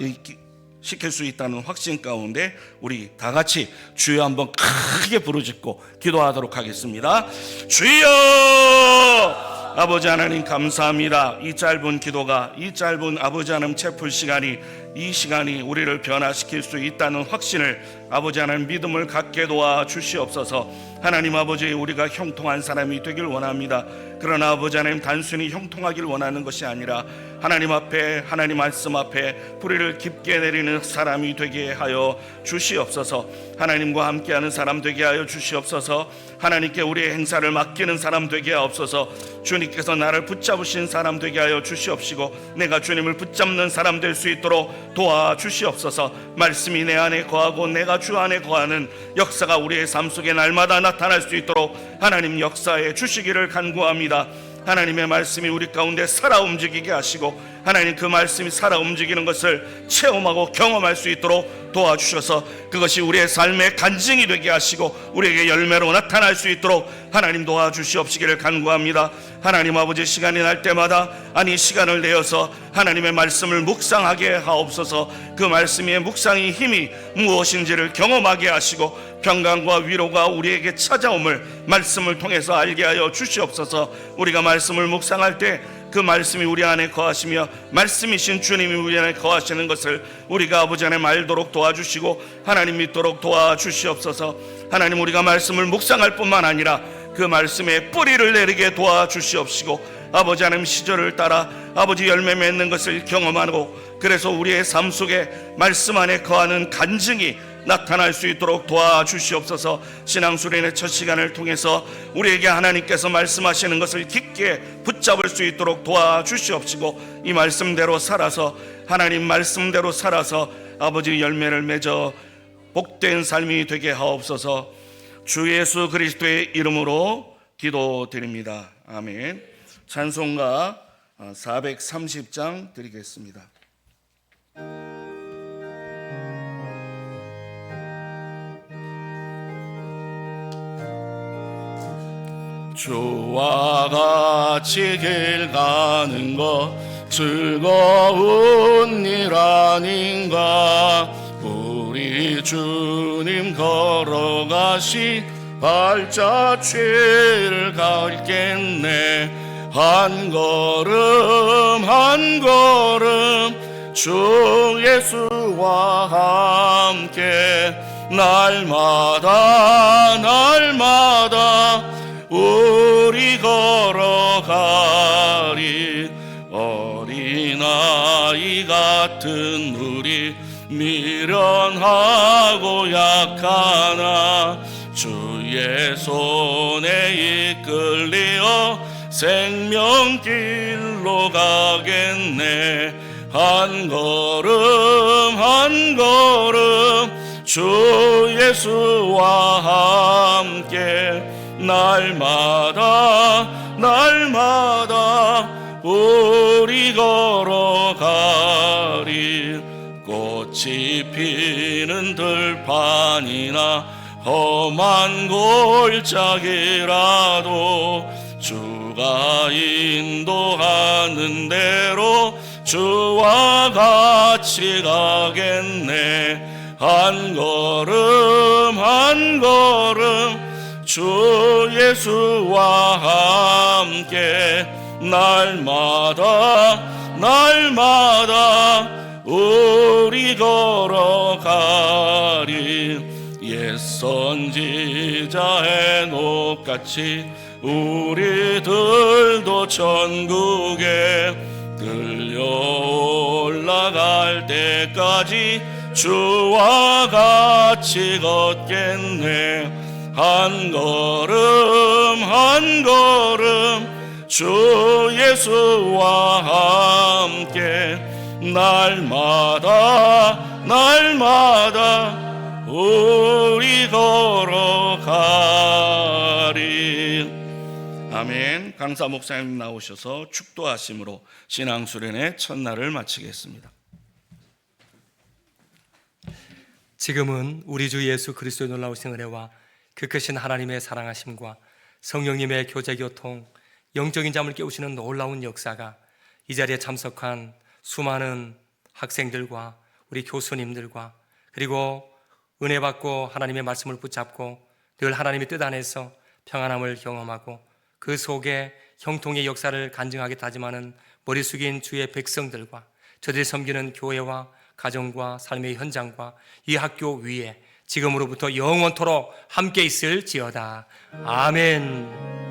시킬 수 있다는 확신 가운데 우리 다 같이 주여 한번 크게 부르짖고 기도하도록 하겠습니다. 주여! 아버지 하나님 감사합니다. 이 짧은 기도가, 이 짧은 아버지 하나님 채플 시간이, 이 시간이 우리를 변화시킬 수 있다는 확신을, 아버지 하나님 믿음을 갖게 도와 주시옵소서. 하나님 아버지, 우리가 형통한 사람이 되길 원합니다. 그러나 아버지 하나님 단순히 형통하길 원하는 것이 아니라 하나님 앞에, 하나님 말씀 앞에 뿌리를 깊게 내리는 사람이 되게 하여 주시옵소서. 하나님과 함께하는 사람 되게 하여 주시옵소서. 하나님께 우리의 행사를 맡기는 사람 되게 하옵소서. 주님께서 나를 붙잡으신 사람 되게 하여 주시옵시고 내가 주님을 붙잡는 사람 될 수 있도록 도와주시옵소서. 말씀이 내 안에 거하고 내가 주 안에 거하는 역사가 우리의 삶 속에 날마다 나타날 수 있도록 하나님 역사해 주시기를 간구합니다. 하나님의 말씀이 우리 가운데 살아 움직이게 하시고 하나님 그 말씀이 살아 움직이는 것을 체험하고 경험할 수 있도록 도와주셔서 그것이 우리의 삶의 간증이 되게 하시고 우리에게 열매로 나타날 수 있도록 하나님 도와주시옵시기를 간구합니다. 하나님 아버지, 시간이 날 때마다 시간을 내어서 하나님의 말씀을 묵상하게 하옵소서. 그 말씀의 묵상의 힘이 무엇인지를 경험하게 하시고 평강과 위로가 우리에게 찾아옴을 말씀을 통해서 알게 하여 주시옵소서. 우리가 말씀을 묵상할 때 그 말씀이 우리 안에 거하시며 말씀이신 주님이 우리 안에 거하시는 것을 우리가 아버지 안에 알도록 도와주시고 하나님 믿도록 도와주시옵소서. 하나님, 우리가 말씀을 묵상할 뿐만 아니라 그 말씀에 뿌리를 내리게 도와주시옵시고 아버지 하나님 시절을 따라 아버지 열매 맺는 것을 경험하고 그래서 우리의 삶 속에 말씀 안에 거하는 간증이 나타날 수 있도록 도와주시옵소서. 신앙수련의 첫 시간을 통해서 우리에게 하나님께서 말씀하시는 것을 깊게 붙잡을 수 있도록 도와주시옵시고 이 말씀대로 살아서, 하나님 말씀대로 살아서 아버지 열매를 맺어 복된 삶이 되게 하옵소서. 주 예수 그리스도의 이름으로 기도드립니다. 아멘. 찬송가 430장 드리겠습니다. 주와 같이 길 가는 것 즐거운 일 아닌가. 우리 주님 걸어가시 발자취를 밟겠네. 한 걸음 한 걸음 주 예수와 함께 날마다 날마다 우리 걸어가리. 어린아이 같은 우리 미련하고 약하나 주의 손에 이끌리어 생명길로 가겠네. 한 걸음 한 걸음 주 예수와 함께 날마다 날마다 우리 걸어가리. 꽃이 피는 들판이나 험한 골짜기라도 주가 인도하는 대로 주와 같이 가겠네. 한 걸음 한 걸음 주 예수와 함께 날마다 날마다 우리 걸어가리. 옛 선지자의 녹같이 우리들도 천국에 들려 올라갈 때까지 주와 같이 걷겠네. 한 걸음 한 걸음 주 예수와 함께 날마다 날마다 우리 걸어가리. 아멘. 강사 목사님 나오셔서 축도하심으로 신앙수련의 첫날을 마치겠습니다. 지금은 우리 주 예수 그리스도의 놀라우신 은혜와 그 크신 하나님의 사랑하심과 성령님의 교제교통, 영적인 잠을 깨우시는 놀라운 역사가 이 자리에 참석한 수많은 학생들과 우리 교수님들과 그리고 은혜 받고 하나님의 말씀을 붙잡고 늘 하나님의 뜻 안에서 평안함을 경험하고 그 속에 형통의 역사를 간증하게 다짐하는 머리 숙인 주의 백성들과 저들이 섬기는 교회와 가정과 삶의 현장과 이 학교 위에 지금으로부터 영원토록 함께 있을지어다. 아멘.